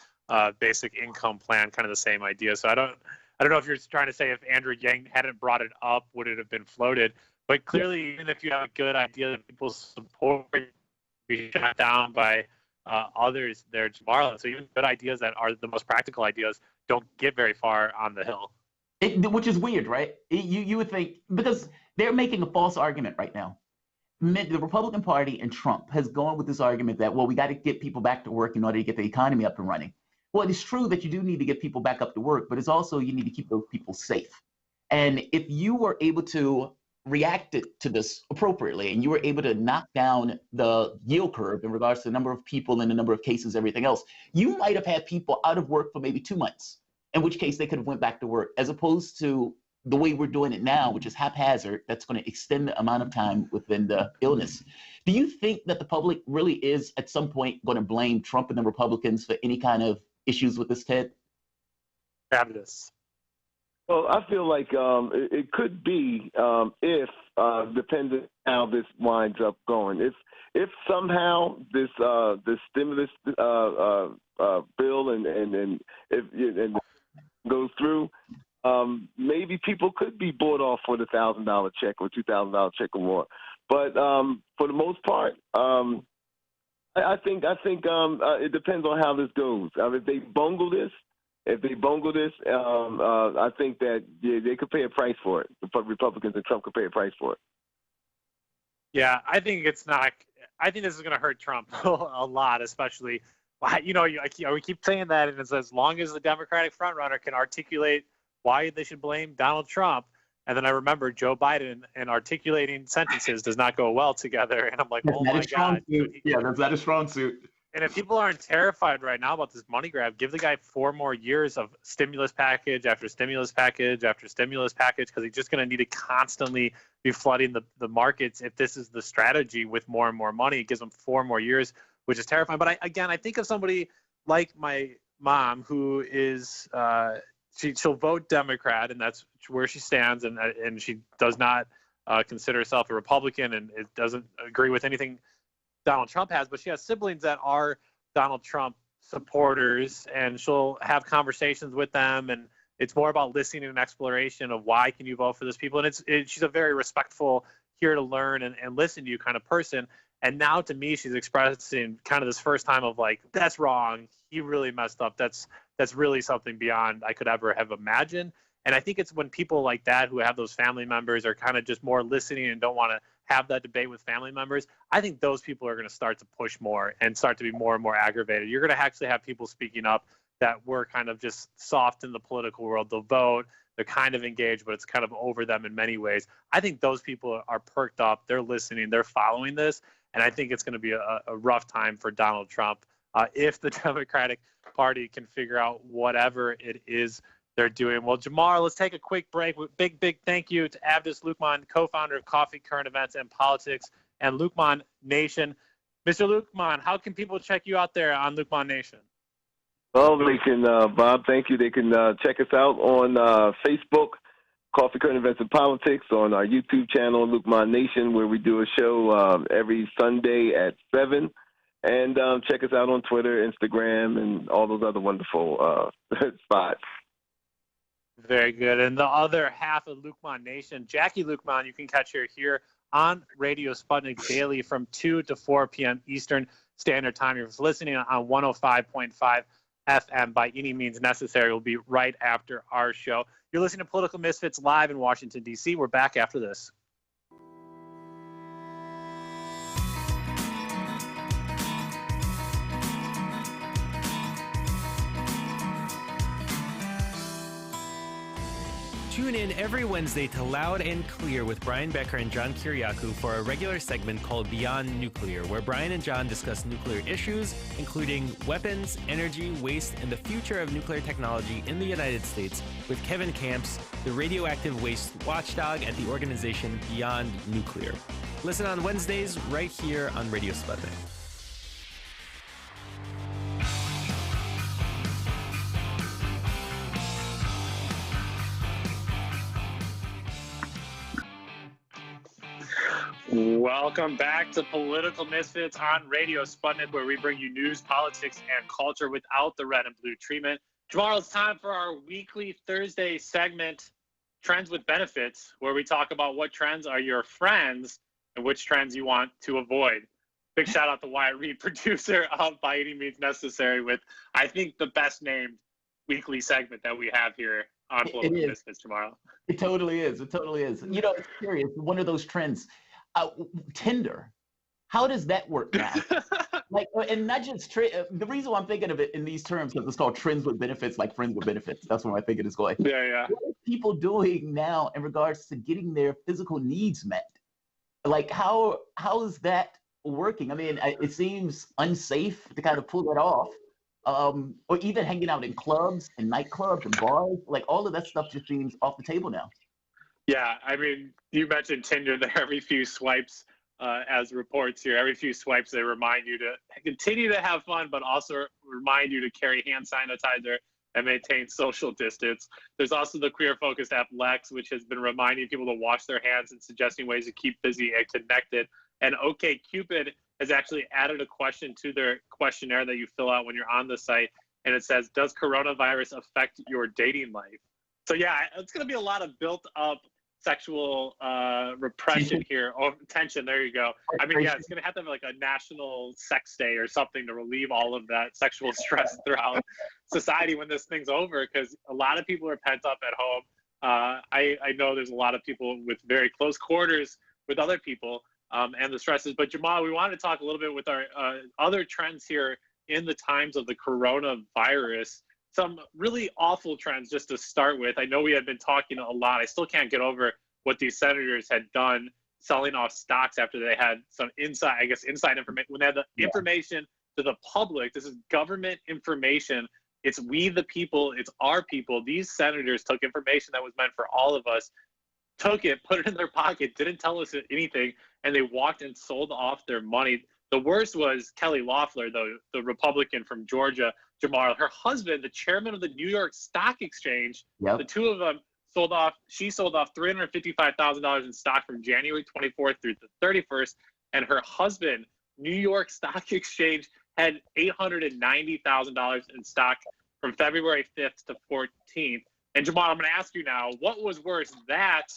Speaker 6: basic income plan, kind of the same idea. So I don't know if you're trying to say if Andrew Yang hadn't brought it up, would it have been floated? But clearly, even if you have a good idea that people support, be shot down by others there, Jamarl. So even good ideas that are the most practical ideas don't get very far on the Hill.
Speaker 1: Which is weird, right? You would think, because they're making a false argument right now. The Republican Party and Trump has gone with this argument that, well, we got to get people back to work in order to get the economy up and running. Well, it is true that you do need to get people back up to work, but it's also you need to keep those people safe. And if you were able to react to this appropriately and you were able to knock down the yield curve in regards to the number of people and the number of cases, everything else, you might have had people out of work for maybe 2 months, in which case they could have went back to work, as opposed to the way we're doing it now, which is haphazard. That's going to extend the amount of time within the illness. Do you think that the public really is at some point going to blame Trump and the Republicans for any kind of issues with this, Ted?
Speaker 6: Fabulous.
Speaker 19: Well, I feel like it could be if, depending how this winds up going. If somehow this stimulus bill and goes through, maybe people could be bought off for the $1,000 check or $2,000 check or more. But for the most part, I think it depends on how this goes. If they bungle this, I think that they could pay a price for it. The Republicans and Trump could pay a price for it.
Speaker 6: Yeah, I think it's not. I think this is going to hurt Trump a lot, especially. We keep saying that, and it's as long as the Democratic frontrunner can articulate why they should blame Donald Trump. And then I remember Joe Biden and articulating sentences does not go well together. And I'm like, oh my God.
Speaker 1: Yeah, that's not a strong suit.
Speaker 6: And if people aren't terrified right now about this money grab, give the guy 4 more years of stimulus package after stimulus package after stimulus package, because he's just going to need to constantly be flooding the markets if this is the strategy with more and more money. It gives him 4 more years, which is terrifying. But I think of somebody like my mom who is she'll vote Democrat, and that's where she stands, and she does not consider herself a Republican, and it doesn't agree with anything Donald Trump has, but she has siblings that are Donald Trump supporters, and she'll have conversations with them, and it's more about listening and exploration of why can you vote for those people. And she's a very respectful, here to learn and listen to you kind of person. And now to me, she's expressing kind of this first time of like, that's wrong. He really messed up. That's really something beyond I could ever have imagined. And I think it's when people like that who have those family members are kind of just more listening and don't want to have that debate with family members, I think those people are going to start to push more and start to be more and more aggravated. You're going to actually have people speaking up that were kind of just soft in the political world. They'll vote, they're kind of engaged, but it's kind of over them in many ways. I think those people are perked up, they're listening, they're following this, and I think it's going to be a rough time for Donald Trump if the Democratic Party can figure out whatever it is they're doing. Well, Jamarl, let's take a quick break. Big thank you to Avdis Lukman, co-founder of Coffee, Current Events, and Politics, and Lukman Nation. Mr. Lukman, how can people check you out there on Lukman Nation?
Speaker 19: Well, they can, Bob, thank you. They can check us out on Facebook, Coffee, Current Events, and Politics, on our YouTube channel, Lukman Nation, where we do a show every Sunday at 7. And check us out on Twitter, Instagram, and all those other wonderful spots.
Speaker 6: Very good. And the other half of Lukman Nation, Jackie Lukman, you can catch her here on Radio Sputnik daily from 2 to 4 p.m. Eastern Standard Time. You're listening on 105.5 FM by any means necessary. We'll be right after our show. You're listening to Political Misfits live in Washington, D.C. We're back after this.
Speaker 15: Tune in every Wednesday to Loud and Clear with Brian Becker and John Kiriakou for a regular segment called Beyond Nuclear, where Brian and John discuss nuclear issues, including weapons, energy, waste, and the future of nuclear technology in the United States, with Kevin Camps, the radioactive waste watchdog at the organization Beyond Nuclear. Listen on Wednesdays right here on Radio Sputnik.
Speaker 6: Welcome back to Political Misfits on Radio Sputnik, where we bring you news, politics, and culture without the red and blue treatment. Jamarl, it's time for our weekly Thursday segment. Trends with Benefits, where we talk about what trends are your friends and which trends you want to avoid. Big shout out to Wyatt Reed, producer of By Any Means Necessary, with, I think, the best named weekly segment that we have here on Political Misfits tomorrow.
Speaker 1: It totally is. It totally is. You know, it's curious. One of those trends, Tinder. How does that work now? Like, and not just the reason why I'm thinking of it in these terms, because it's called trends with benefits, like friends with benefits. That's what I think it is going.
Speaker 6: Yeah.
Speaker 1: What are people doing now in regards to getting their physical needs met? Like, how is that working? I mean, it seems unsafe to kind of pull it off. Or even hanging out in clubs and nightclubs and bars, like all of that stuff just seems off the table now.
Speaker 6: Yeah, I mean, you mentioned Tinder there. Every few swipes, as reports here, every few swipes, they remind you to continue to have fun, but also remind you to carry hand sanitizer and maintain social distance. There's also the queer-focused app Lex, which has been reminding people to wash their hands and suggesting ways to keep busy and connected. And OkCupid has actually added a question to their questionnaire that you fill out when you're on the site. And it says, does coronavirus affect your dating life? So yeah, it's going to be a lot of built up sexual repression here. Oh, tension, there you go. I mean, yeah, it's going to have to have like a national sex day or something to relieve all of that sexual stress throughout society when this thing's over, because a lot of people are pent up at home. I know there's a lot of people with very close quarters with other people. And the stresses. But Jamal, we wanted to talk a little bit with our other trends here in the times of the coronavirus. Some really awful trends just to start with. I know we had been talking a lot. I still can't get over what these senators had done, selling off stocks after they had some inside information. When they had the information to the public, this is government information. It's we the people, it's our people. These senators took information that was meant for all of us, took it, put it in their pocket, didn't tell us anything, and they walked and sold off their money. The worst was Kelly Loeffler, the Republican from Georgia, Jamarl. Her husband, the chairman of the New York Stock Exchange, the two of them she sold off $355,000 in stock from January 24th through the 31st, and her husband, New York Stock Exchange, had $890,000 in stock from February 5th to 14th. And Jamal, I'm going to ask you now, what was worse, that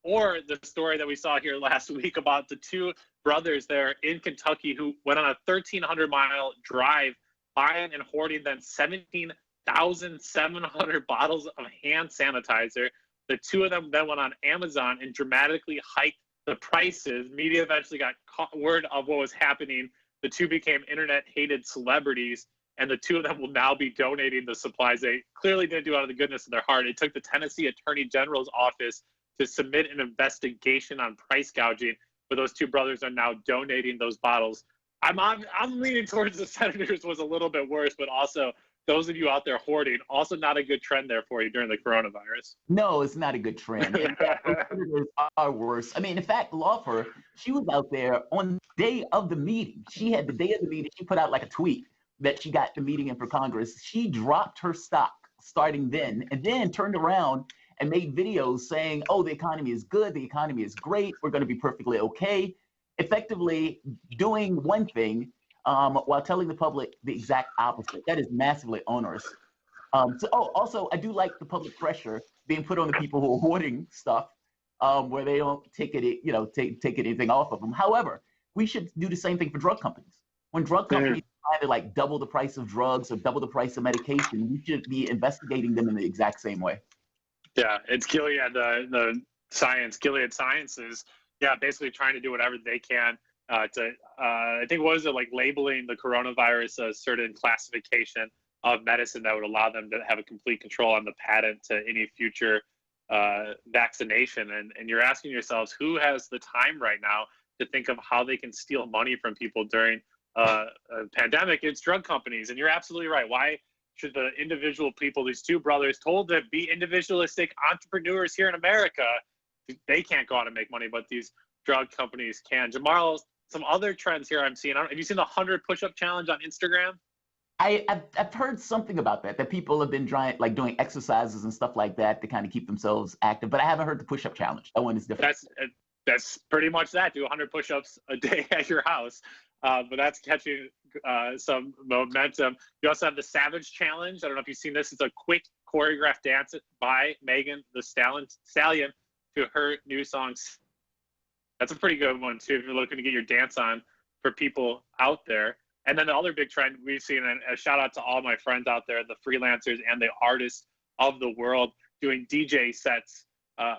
Speaker 6: or the story that we saw here last week about the two brothers there in Kentucky who went on a 1,300-mile drive, buying and hoarding then 17,700 bottles of hand sanitizer. The two of them then went on Amazon and dramatically hiked the prices. Media eventually got word of what was happening. The two became internet-hated celebrities, and the two of them will now be donating the supplies they clearly didn't do out of the goodness of their heart. It took the Tennessee Attorney General's office to submit an investigation on price gouging, but those two brothers are now donating those bottles. I'm leaning towards the senators was a little bit worse, but also those of you out there hoarding, also not a good trend there for you during the coronavirus.
Speaker 1: No, it's not a good trend. In fact, those senators are worse. I mean, in fact, Loeffler, she was out there on the day of the meeting. She had the day of the meeting. She put out like a tweet that she got the meeting in for Congress. She dropped her stock starting then, and then turned around and made videos saying, oh, the economy is good, the economy is great, we're going to be perfectly okay, effectively doing one thing while telling the public the exact opposite. That is massively onerous. Also, I do like the public pressure being put on the people who are hoarding stuff, where they don't take anything off of them. However, we should do the same thing for drug companies. When drug companies try to like double the price of drugs or double the price of medication, we should be investigating them in the exact same way.
Speaker 6: Yeah, it's Gilead, Gilead Sciences, basically trying to do whatever they can to, I think, what is it, like labeling the coronavirus a certain classification of medicine that would allow them to have a complete control on the patent to any future vaccination. And you're asking yourselves, who has the time right now to think of how they can steal money from people during a pandemic? It's drug companies. And you're absolutely right. Why should the individual people, these two brothers told to be individualistic entrepreneurs here in America, they can't go out and make money, but these drug companies can. Jamarl, some other trends here I'm seeing. Have you seen the 100 push-up challenge on Instagram?
Speaker 1: I've heard something about that people have been trying, like doing exercises and stuff like that to kind of keep themselves active, but I haven't heard the push-up challenge. That one is different.
Speaker 6: That's pretty much that. Do 100 push-ups a day at your house. But that's catching some momentum. You also have the Savage Challenge. I don't know if you've seen this. It's a quick choreographed dance by Megan the Stallion to her new song. That's a pretty good one too if you're looking to get your dance on for people out there. And then the other big trend we've seen, and a shout out to all my friends out there, the freelancers and the artists of the world doing DJ sets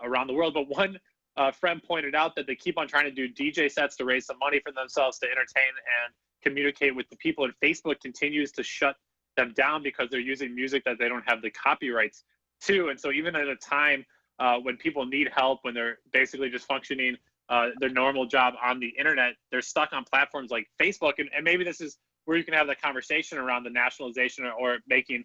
Speaker 6: around the world. But one friend pointed out that they keep on trying to do DJ sets to raise some money for themselves, to entertain and communicate with the people. And Facebook continues to shut them down because they're using music that they don't have the copyrights to. And so even at a time when people need help, when they're basically just functioning their normal job on the internet, they're stuck on platforms like Facebook. And maybe this is where you can have that conversation around the nationalization or making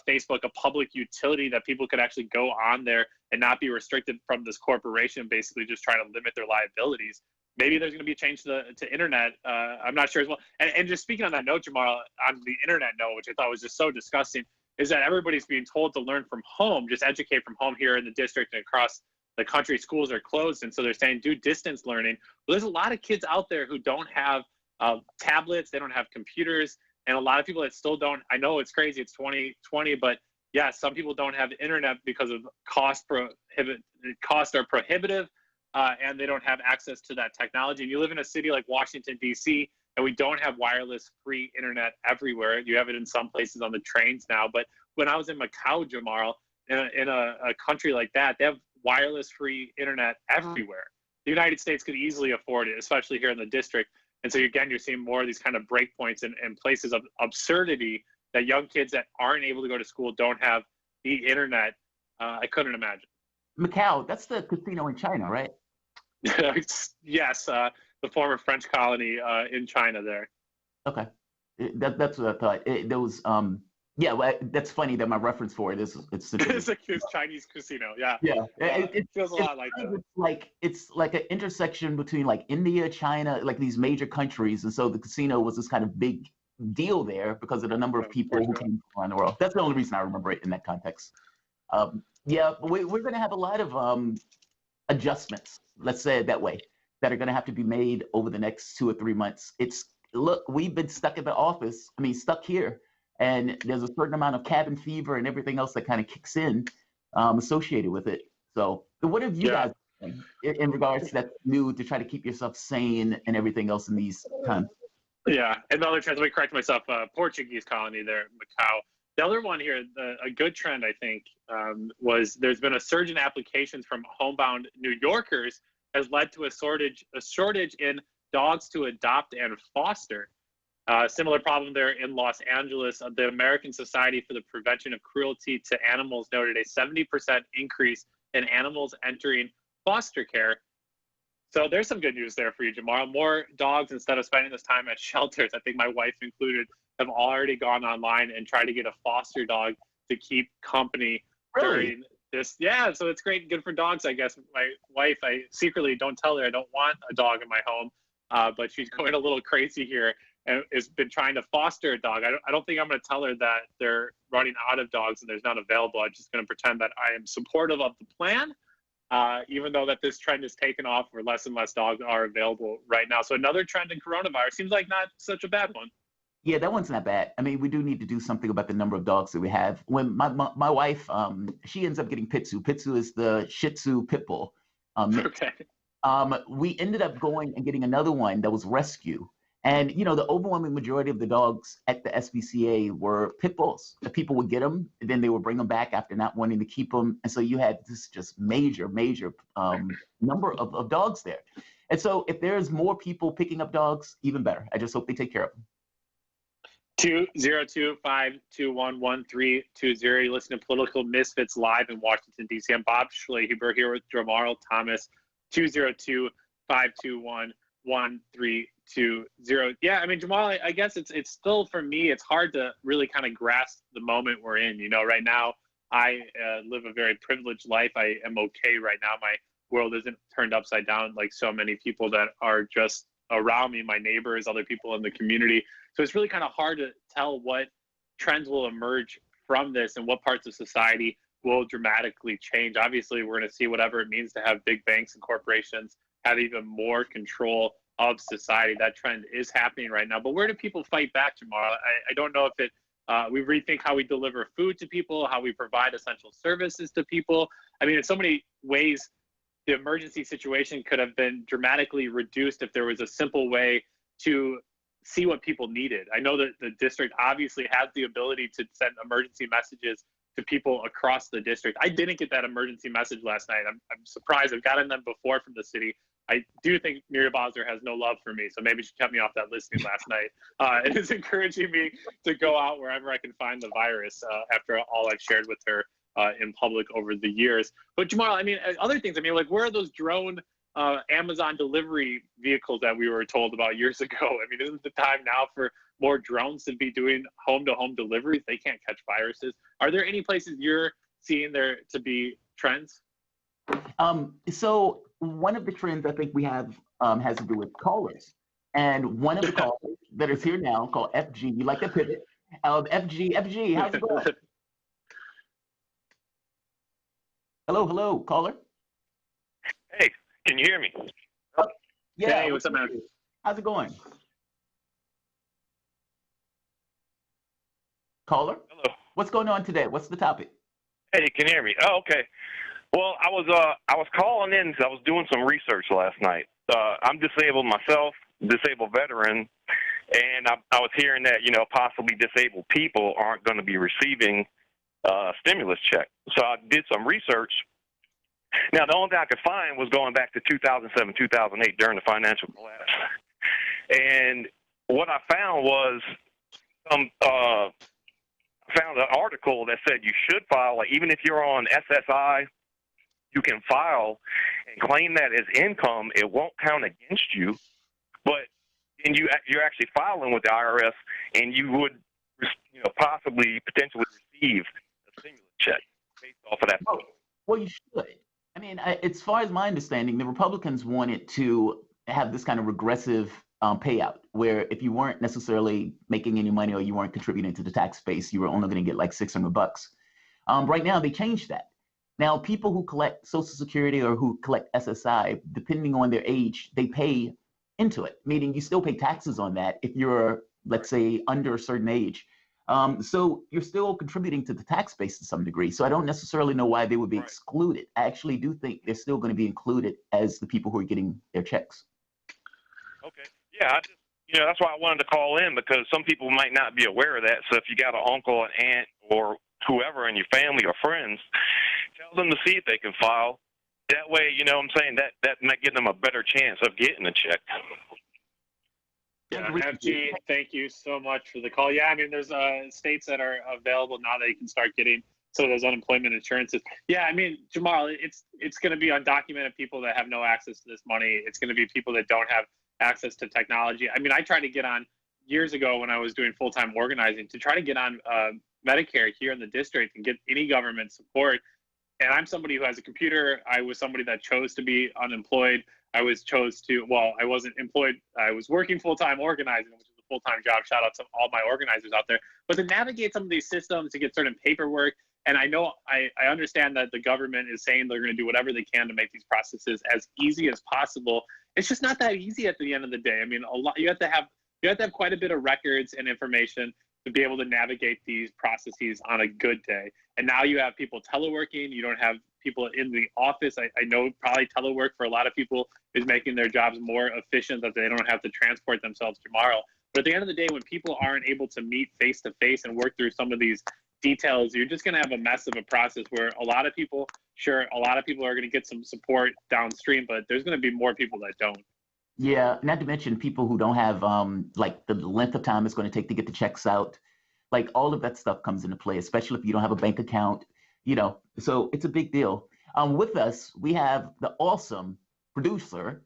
Speaker 6: Facebook a public utility, that people could actually go on there and not be restricted from this corporation, basically just trying to limit their liabilities. Maybe there's going to be a change to internet. I'm not sure as well. And just speaking on that note, Jamarl, on the internet note, which I thought was just so disgusting, is that everybody's being told to learn from home, just educate from home here in the district and across the country. Schools are closed, and so they're saying do distance learning. Well, there's a lot of kids out there who don't have tablets, they don't have computers, and a lot of people that still don't. I know it's crazy, it's 2020, but yeah, some people don't have internet because of costs are prohibitive, and they don't have access to that technology. And you live in a city like Washington, D.C., and we don't have wireless free internet everywhere. You have it in some places on the trains now, but when I was in Macau, Jamarl, in a country like that, they have wireless free internet everywhere. The United States could easily afford it, especially here in the district. And so again, you're seeing more of these kind of breakpoints and places of absurdity that young kids that aren't able to go to school don't have the internet. I couldn't imagine.
Speaker 1: Macau, that's the casino in China, right?
Speaker 6: Yes, the former French colony in China there.
Speaker 1: Okay, that's what I thought. There was yeah, well, that's funny that my reference for it is it's
Speaker 6: a Chinese casino. Yeah.
Speaker 1: Yeah.
Speaker 6: It feels a lot like that.
Speaker 1: It's like an intersection between like India, China, like these major countries, and so the casino was this kind of big deal there because of the number of people who came from around the world. That's the only reason I remember it in that context. Yeah, but we're going to have a lot of adjustments, let's say it that way, that are going to have to be made over the next 2 or 3 months. Look, we've been stuck in the office. I mean, stuck here. And there's a certain amount of cabin fever and everything else that kind of kicks in associated with it. So what have you guys done in regards to that new to try to keep yourself sane and everything else in these times?
Speaker 6: Yeah, and the other trend, let me correct myself, Portuguese colony there, Macau. The other one here, a good trend, I think, was there's been a surge in applications from homebound New Yorkers has led to a shortage in dogs to adopt and foster. Similar problem there in Los Angeles. The American Society for the Prevention of Cruelty to Animals noted a 70% increase in animals entering foster care. So there's some good news there for you, Jamarl. More dogs, instead of spending this time at shelters, I think my wife included, have already gone online and tried to get a foster dog to keep company during this. Yeah, so it's great, good for dogs, I guess. My wife, I secretly don't tell her I don't want a dog in my home, but she's going a little crazy here and has been trying to foster a dog. I don't think I'm going to tell her that they're running out of dogs and there's none available. I'm just going to pretend that I am supportive of the plan, even though that this trend is taken off where less and less dogs are available right now. So another trend in coronavirus seems like not such a bad one.
Speaker 1: Yeah, that one's not bad. I mean, we do need to do something about the number of dogs that we have. When my wife, she ends up getting Pitsu. Pitsu is the Shih Tzu pit bull.
Speaker 6: Okay.
Speaker 1: We ended up going and getting another one that was rescue. And, you know, the overwhelming majority of the dogs at the SPCA were pit bulls. The people would get them, and then they would bring them back after not wanting to keep them. And so you had this just major number of dogs there. And so if there's more people picking up dogs, even better. I just hope they take care of them.
Speaker 6: 202-521-1320. You listen to Political Misfits live in Washington, D.C. I'm Bob Schleheber here with Jamarl Thomas. 202-521-1320. Yeah, I mean, Jamarl, I guess it's still, for me, it's hard to really kind of grasp the moment we're in. You know, right now, I live a very privileged life. I am okay right now. My world isn't turned upside down like so many people that are just around me, my neighbors, other people in the community. So it's really kind of hard to tell what trends will emerge from this and what parts of society will dramatically change. Obviously, we're going to see whatever it means to have big banks and corporations have even more control of society. That trend is happening right now. But where do people fight back, Jamarl? I don't know if it We rethink how we deliver food to people, how we provide essential services to people. I mean, in so many ways, the emergency situation could have been dramatically reduced if there was a simple way to see what people needed. I know that the district obviously has the ability to send emergency messages to people across the district. I didn't get that emergency message last night. I'm surprised. I've gotten them before from the city. I do think Muriel Bowser has no love for me, so maybe she kept me off that listing last night. It is encouraging me to go out wherever I can find the virus after all I've shared with her in public over the years. But Jamarl, I mean, other things, I mean, like, where are those drone Amazon delivery vehicles that we were told about years ago? I mean, isn't the time now for more drones to be doing home-to-home deliveries? They can't catch viruses. Are there any places you're seeing there to be trends?
Speaker 1: So one of the trends I think we have has to do with callers. And one of the callers that is here now, called FG, you like to pivot, FG, how's it going? Hello, caller.
Speaker 20: Hey, can you hear me?
Speaker 1: Yeah.
Speaker 6: Hey, what's up, man?
Speaker 1: How's it going? Caller?
Speaker 20: Hello.
Speaker 1: What's going on today? What's the topic?
Speaker 20: Hey, you can hear me. Oh, okay. Well, I was calling in because I was doing some research last night. I'm disabled myself, disabled veteran, and I was hearing that, you know, possibly disabled people aren't going to be receiving a stimulus check. So I did some research. Now, the only thing I could find was going back to 2007, 2008 during the financial collapse. And what I found was found an article that said you should file, like, even if you're on SSI, you can file and claim that as income. It won't count against you, but you're actually filing with the IRS, and you would, you know, possibly potentially receive a stimulus check based off of that.
Speaker 1: Well, you should. I mean, as far as my understanding, the Republicans wanted to have this kind of regressive payout, where if you weren't necessarily making any money or you weren't contributing to the tax base, you were only going to get like $600. Right now, they changed that. Now, people who collect Social Security or who collect SSI, depending on their age, they pay into it, meaning you still pay taxes on that if you're, let's say, under a certain age. So you're still contributing to the tax base to some degree. So I don't necessarily know why they would be excluded. I actually do think they're still going to be included as the people who are getting their checks.
Speaker 20: Okay. Yeah, you know, that's why I wanted to call in, because some people might not be aware of that. So if you got an uncle, an aunt, or whoever in your family or friends, tell them to see if they can file. That way, you know what I'm saying, that might give them a better chance of getting a check.
Speaker 6: Yeah, FG, thank you so much for the call. Yeah, I mean, there's states that are available now that you can start getting some of those unemployment insurances. Yeah, I mean, Jamarl, it's going to be undocumented people that have no access to this money. It's going to be people that don't have access to technology. I mean, I tried to get on years ago when I was doing full-time organizing to try to get on Medicare here in the district and get any government support. And I'm somebody who has a computer. I was somebody that chose to be unemployed. I wasn't employed. I was working full-time organizing, which is a full-time job. Shout out to all my organizers out there. But to navigate some of these systems, to get certain paperwork, and I know I understand that the government is saying they're going to do whatever they can to make these processes as easy as possible. It's just not that easy at the end of the day. I mean, you have to have quite a bit of records and information to be able to navigate these processes on a good day. And now you have people teleworking. You don't have people in the office. I know probably telework for a lot of people is making their jobs more efficient, that they don't have to transport themselves tomorrow. But at the end of the day, when people aren't able to meet face to face and work through some of these details, you're just going to have a mess of a process where a lot of people are going to get some support downstream, but there's going to be more people that don't.
Speaker 1: Yeah, not to mention people who don't have like the length of time it's going to take to get the checks out. Like all of that stuff comes into play, especially if you don't have a bank account, you know, so it's a big deal. With us, we have the awesome producer,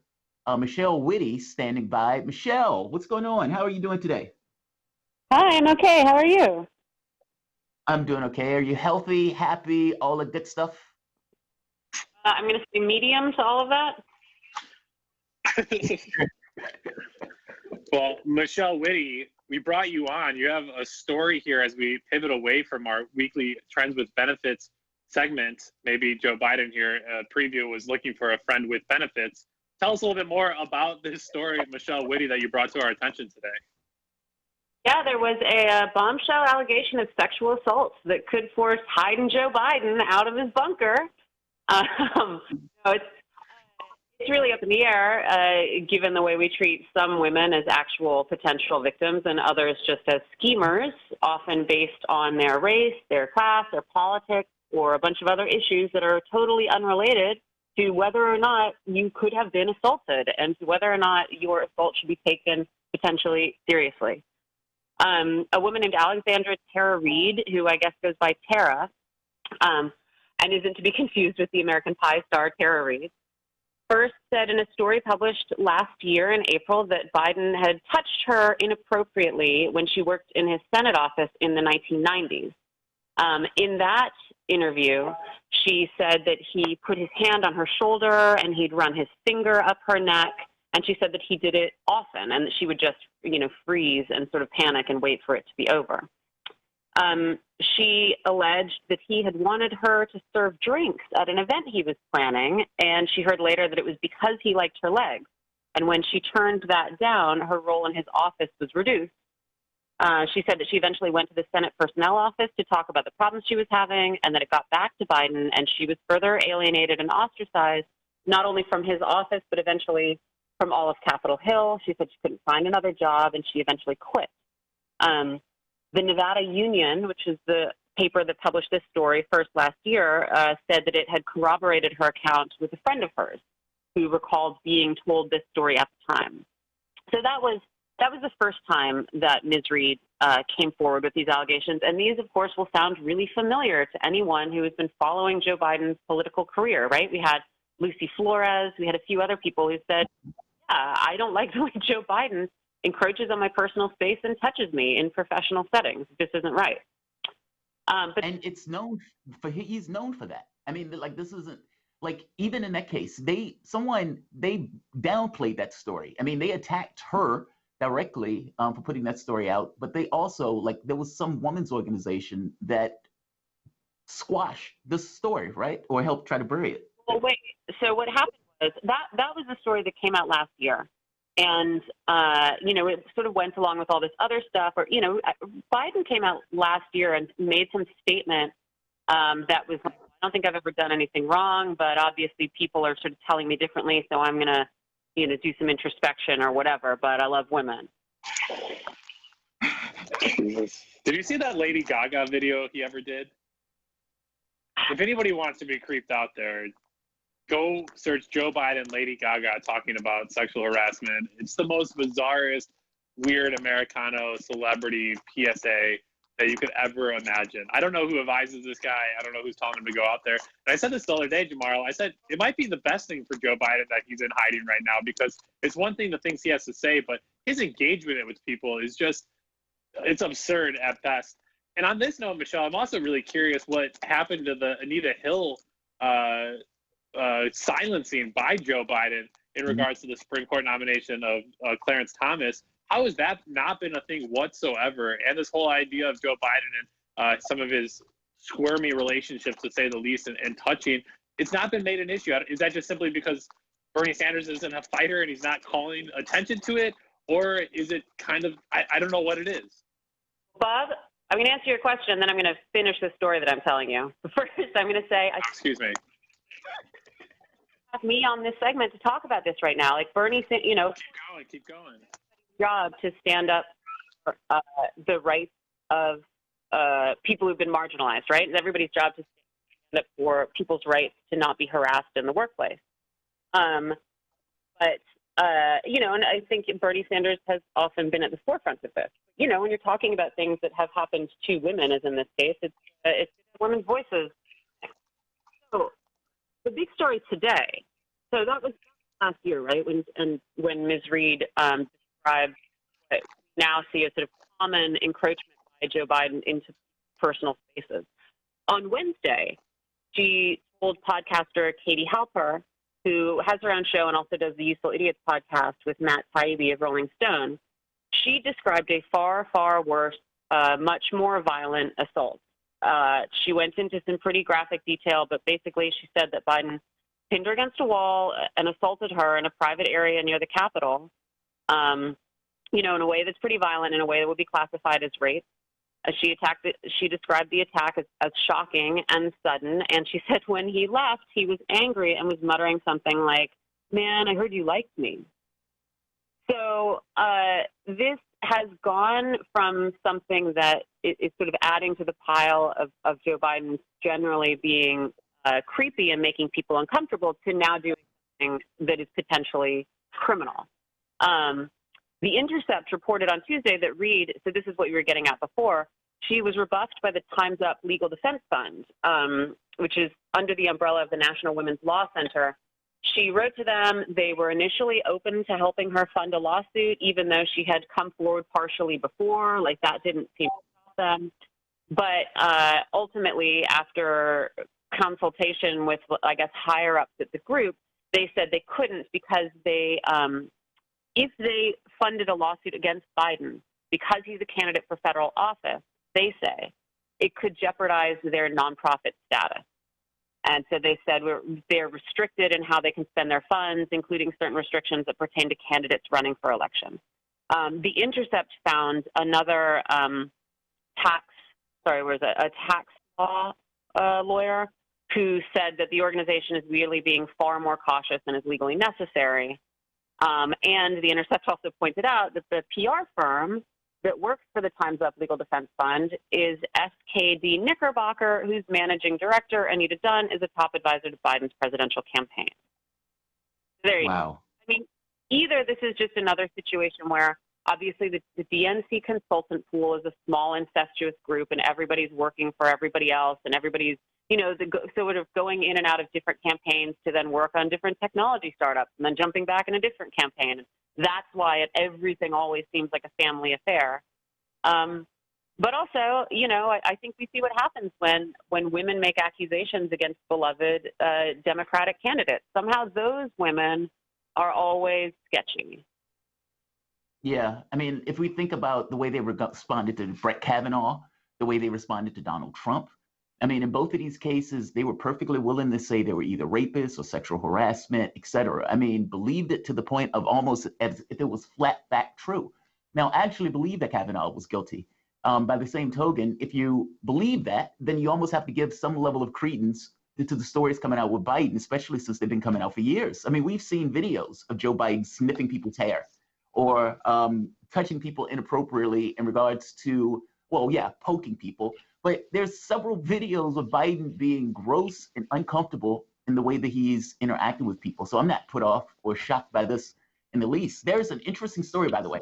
Speaker 1: Michelle Whitty, standing by. Michelle, what's going on? How are you doing today?
Speaker 21: Hi, I'm okay. How are you?
Speaker 1: I'm doing okay. Are you healthy, happy, all the good stuff?
Speaker 21: I'm going to say medium to all of that.
Speaker 6: Well, Michelle Whitty, we brought you on. You have a story here as we pivot away from our weekly Trends with Benefits segment. Maybe Joe Biden here, preview, was looking for a friend with benefits. Tell us a little bit more about this story, Michelle Whitty, that you brought to our attention today.
Speaker 21: Yeah, there was a bombshell allegation of sexual assault that could force hiding Joe Biden out of his bunker. It's really up in the air, given the way we treat some women as actual potential victims and others just as schemers, often based on their race, their class, their politics, or a bunch of other issues that are totally unrelated to whether or not you could have been assaulted and to whether or not your assault should be taken potentially seriously. A woman named Alexandra Tara Reid, who I guess goes by Tara, and isn't to be confused with the American Pie star Tara Reid, first said in a story published last year in April that Biden had touched her inappropriately when she worked in his Senate office in the 1990s. In that interview, she said that he put his hand on her shoulder and he'd run his finger up her neck. And she said that he did it often and that she would just, freeze and sort of panic and wait for it to be over. She alleged that he had wanted her to serve drinks at an event he was planning, and she heard later that it was because he liked her legs. And when she turned that down, her role in his office was reduced. She said that she eventually went to the Senate Personnel Office to talk about the problems she was having, and that it got back to Biden, and she was further alienated and ostracized, not only from his office, but eventually from all of Capitol Hill. She said she couldn't find another job, and she eventually quit. The Nevada Union, which is the paper that published this story first last year, said that it had corroborated her account with a friend of hers who recalled being told this story at the time. So that was the first time that Ms. Reid came forward with these allegations. And these, of course, will sound really familiar to anyone who has been following Joe Biden's political career, right? We had Lucy Flores. We had a few other people who said, yeah, I don't like the way Joe Biden encroaches on my personal space and touches me in professional settings. This isn't right.
Speaker 1: And it's known for, he's known for that. I mean, like, this isn't, like, even in that case, they downplayed that story. I mean, they attacked her directly for putting that story out, but they also, like, there was some women's organization that squashed the story, right? Or helped try to bury it.
Speaker 21: Well, wait, so what happened was that was the story that came out last year. And, it sort of went along with all this other stuff. Or, Biden came out last year and made some statement that was, I don't think I've ever done anything wrong, but obviously people are sort of telling me differently, so I'm going to, do some introspection or whatever, but I love women.
Speaker 6: Did you see that Lady Gaga video he ever did? If anybody wants to be creeped out there, go search Joe Biden, Lady Gaga talking about sexual harassment. It's the most bizarrest, weird Americano celebrity PSA that you could ever imagine. I don't know who advises this guy. I don't know who's telling him to go out there. And I said this the other day, Jamarl. I said it might be the best thing for Joe Biden that he's in hiding right now, because it's one thing the things he has to say, but his engagement with people is just, it's absurd at best. And on this note, Michelle, I'm also really curious what happened to the Anita Hill silencing by Joe Biden in regards to the Supreme Court nomination of Clarence Thomas. How has that not been a thing whatsoever? And this whole idea of Joe Biden and some of his squirmy relationships, to say the least, and touching, it's not been made an issue. Is that just simply because Bernie Sanders isn't a fighter and he's not calling attention to it? Or is it kind of, I don't know what it is.
Speaker 21: Bob, I'm going to answer your question, then I'm going to finish the story that I'm telling you. First, I'm going to say...
Speaker 6: Excuse me.
Speaker 21: ...me on this segment to talk about this right now. Like Bernie,
Speaker 6: Keep going.
Speaker 21: Job to stand up for the rights of people who've been marginalized, right? It's everybody's job to stand up for people's rights to not be harassed in the workplace. And I think Bernie Sanders has often been at the forefront of this. When you're talking about things that have happened to women, as in this case, it's women's voices. So the big story today, so that was last year, right? When Ms. Reid described what we now see as sort of common encroachment by Joe Biden into personal spaces. On Wednesday, she told podcaster Katie Halper, who has her own show and also does the Useful Idiots podcast with Matt Taibbi of Rolling Stone, she described a far, far worse, much more violent assault. She went into some pretty graphic detail, but basically she said that Biden pinned her against a wall and assaulted her in a private area near the Capitol. in a way that's pretty violent, in a way that would be classified as rape. She described the attack as shocking and sudden, and she said when he left, he was angry and was muttering something like, "Man, I heard you liked me." So this has gone from something that is sort of adding to the pile of Joe Biden generally being creepy and making people uncomfortable to now doing something that is potentially criminal. The Intercept reported on Tuesday that Reid, so this is what you were getting at before, she was rebuffed by the Time's Up Legal Defense Fund, which is under the umbrella of the National Women's Law Center. She wrote to them. They were initially open to helping her fund a lawsuit, even though she had come forward partially before. Like, that didn't seem to help them. But ultimately, after consultation with, I guess, higher-ups at the group, they said they couldn't because if they funded a lawsuit against Biden because he's a candidate for federal office, they say it could jeopardize their nonprofit status. And so they said they're restricted in how they can spend their funds, including certain restrictions that pertain to candidates running for election. The Intercept found another tax law lawyer who said that the organization is really being far more cautious than is legally necessary. And the Intercept also pointed out that the PR firm that works for the Time's Up Legal Defense Fund is SKD Knickerbocker, whose managing director, Anita Dunn, is a top advisor to Biden's presidential campaign. There you go. I mean, either this is just another situation where obviously the DNC consultant pool is a small incestuous group and everybody's working for everybody else and everybody's, sort of going in and out of different campaigns to then work on different technology startups and then jumping back in a different campaign. That's why everything always seems like a family affair. But also, I think we see what happens when women make accusations against beloved Democratic candidates. Somehow those women are always sketchy.
Speaker 1: Yeah, I mean, if we think about the way they responded to Brett Kavanaugh, the way they responded to Donald Trump, I mean, in both of these cases, they were perfectly willing to say they were either rapists or sexual harassment, et cetera. I mean, believed it to the point of almost as if it was flat fact true. Now, actually believe that Kavanaugh was guilty. By the same token, if you believe that, then you almost have to give some level of credence to the stories coming out with Biden, especially since they've been coming out for years. I mean, we've seen videos of Joe Biden sniffing people's hair or touching people inappropriately in regards to, poking people. But there's several videos of Biden being gross and uncomfortable in the way that he's interacting with people. So I'm not put off or shocked by this in the least. There's an interesting story, by the way,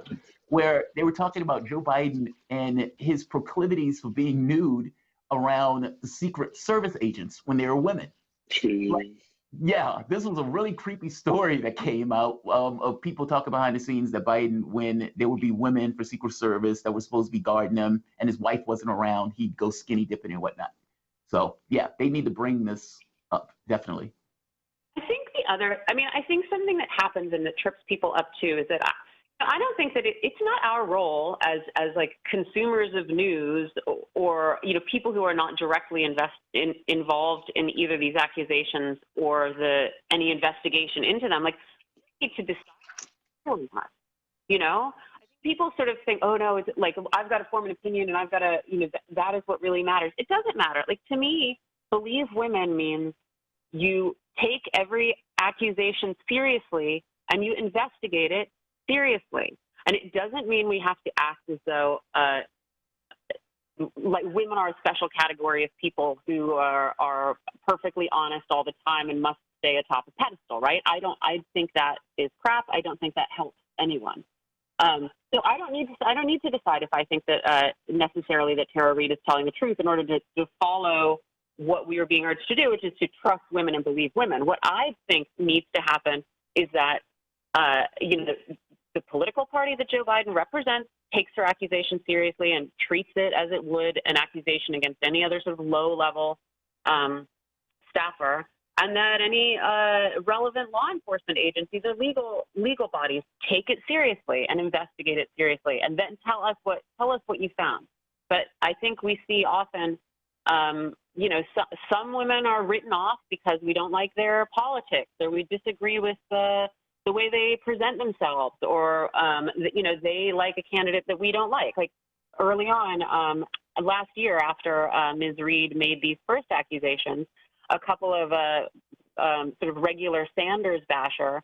Speaker 1: where they were talking about Joe Biden and his proclivities for being nude around the Secret Service agents when they were women. Yeah, this was a really creepy story that came out of people talking behind the scenes that Biden, when there would be women for Secret Service that were supposed to be guarding him and his wife wasn't around, he'd go skinny dipping and whatnot. So, yeah, they need to bring this up, definitely.
Speaker 21: I think something that happens and that trips people up too is that I don't think that it's not our role as like consumers of news or people who are not directly involved in either these accusations or any investigation into them. Like, we need to decide or not. I think people sort of think, oh no, it's like I've got to form an opinion and I've got to that is what really matters. It doesn't matter. Like, to me, believe women means you take every accusation seriously and you investigate it seriously. And it doesn't mean we have to act as though like women are a special category of people who are perfectly honest all the time and must stay atop a pedestal, right? I think that is crap. I don't think that helps anyone. So I don't need to decide if I think that necessarily that Tara Reid is telling the truth in order to follow what we are being urged to do, which is to trust women and believe women. What I think needs to happen is that the political party that Joe Biden represents takes her accusation seriously and treats it as it would an accusation against any other sort of low-level staffer, and that any relevant law enforcement agencies or legal bodies take it seriously and investigate it seriously, and then tell us what you found. But I think we see often, some women are written off because we don't like their politics or we disagree with the way they present themselves, or they like a candidate that we don't like. Like early on last year, after Ms. Reed made these first accusations, a couple of sort of regular Sanders basher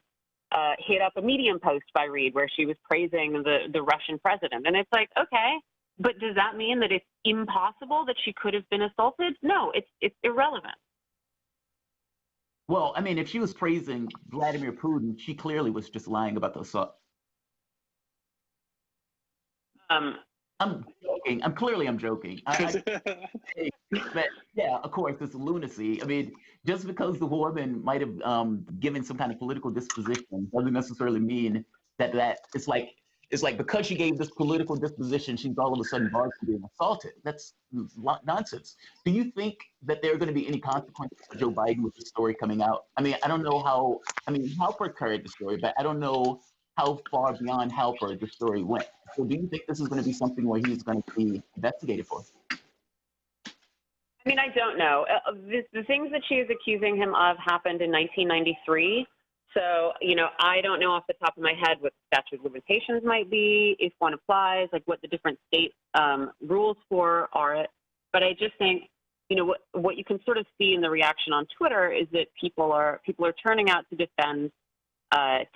Speaker 21: hit up a Medium post by Reed where she was praising the Russian president. And it's like, okay, but does that mean that it's impossible that she could have been assaulted? No, it's irrelevant.
Speaker 1: Well, I mean, if she was praising Vladimir Putin, she clearly was just lying about the assault. I'm joking. I'm joking. But yeah, of course, it's lunacy. I mean, just because the woman might have given some kind of political disposition doesn't necessarily mean that it's like because she gave this political disposition, she's all of a sudden barred from being assaulted. That's nonsense. Do you think that there are going to be any consequences for Joe Biden with the story coming out? I mean, I don't know how. I mean, Halper carried the story, but I don't know how far beyond Halper the story went. So do you think this is going to be something where he's going to be investigated for?
Speaker 21: I mean, I don't know. The things that she is accusing him of happened in 1993. So, I don't know off the top of my head what the statute of limitations might be, if one applies, like what the different state rules for are. But I just think, what you can sort of see in the reaction on Twitter is that people are turning out to defend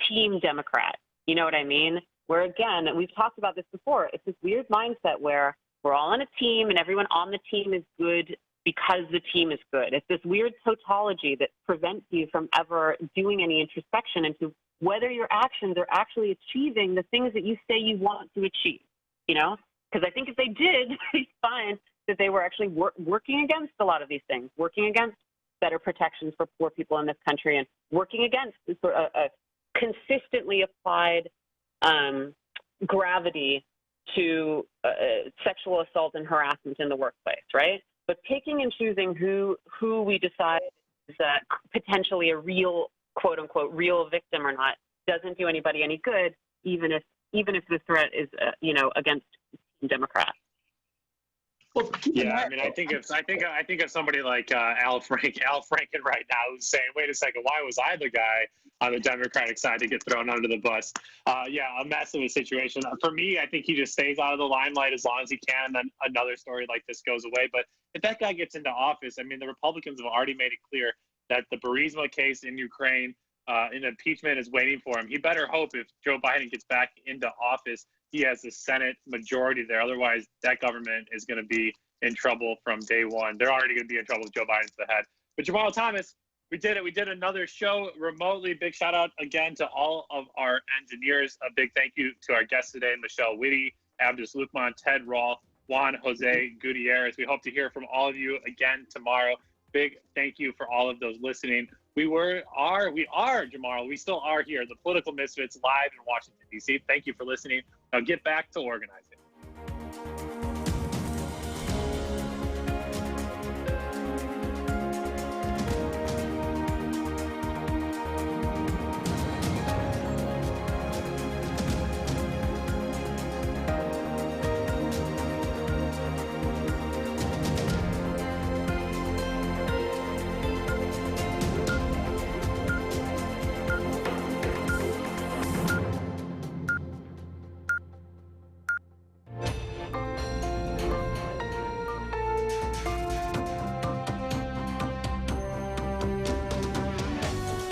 Speaker 21: Team Democrat. You know what I mean? Where, again, we've talked about this before, it's this weird mindset where we're all on a team and everyone on the team is good because the team is good. It's this weird tautology that prevents you from ever doing any introspection into whether your actions are actually achieving the things that you say you want to achieve, Because I think if they did, they'd find that they were actually working against a lot of these things, working against better protections for poor people in this country, and working against a consistently applied gravity to sexual assault and harassment in the workplace, right? But picking and choosing who we decide is potentially a real, quote unquote, real victim or not doesn't do anybody any good, even if the threat is against Democrats.
Speaker 1: Well,
Speaker 6: yeah, I mean, I think of somebody like Al Franken right now who's saying, "Wait a second, why was I the guy on the Democratic side to get thrown under the bus?" Yeah, a mess of a situation. For me, I think he just stays out of the limelight as long as he can, and then another story like this goes away. But if that guy gets into office, I mean, the Republicans have already made it clear that the Burisma case in Ukraine, an impeachment is waiting for him. He better hope if Joe Biden gets back into office, he has the Senate majority there. Otherwise, that government is going to be in trouble from day one. They're already going to be in trouble with Joe Biden to the head. But Jamarl Thomas, we did it. We did another show remotely. Big shout out again to all of our engineers. A big thank you to our guests today, Michelle Whitty, Abdus Lukman, Ted Rolfe, Juan Jose Gutierrez. We hope to hear from all of you again tomorrow. Big thank you for all of those listening. We are, Jamarl. We still are here, the Political Misfits, live in Washington, D.C. Thank you for listening. Now get back to organizing.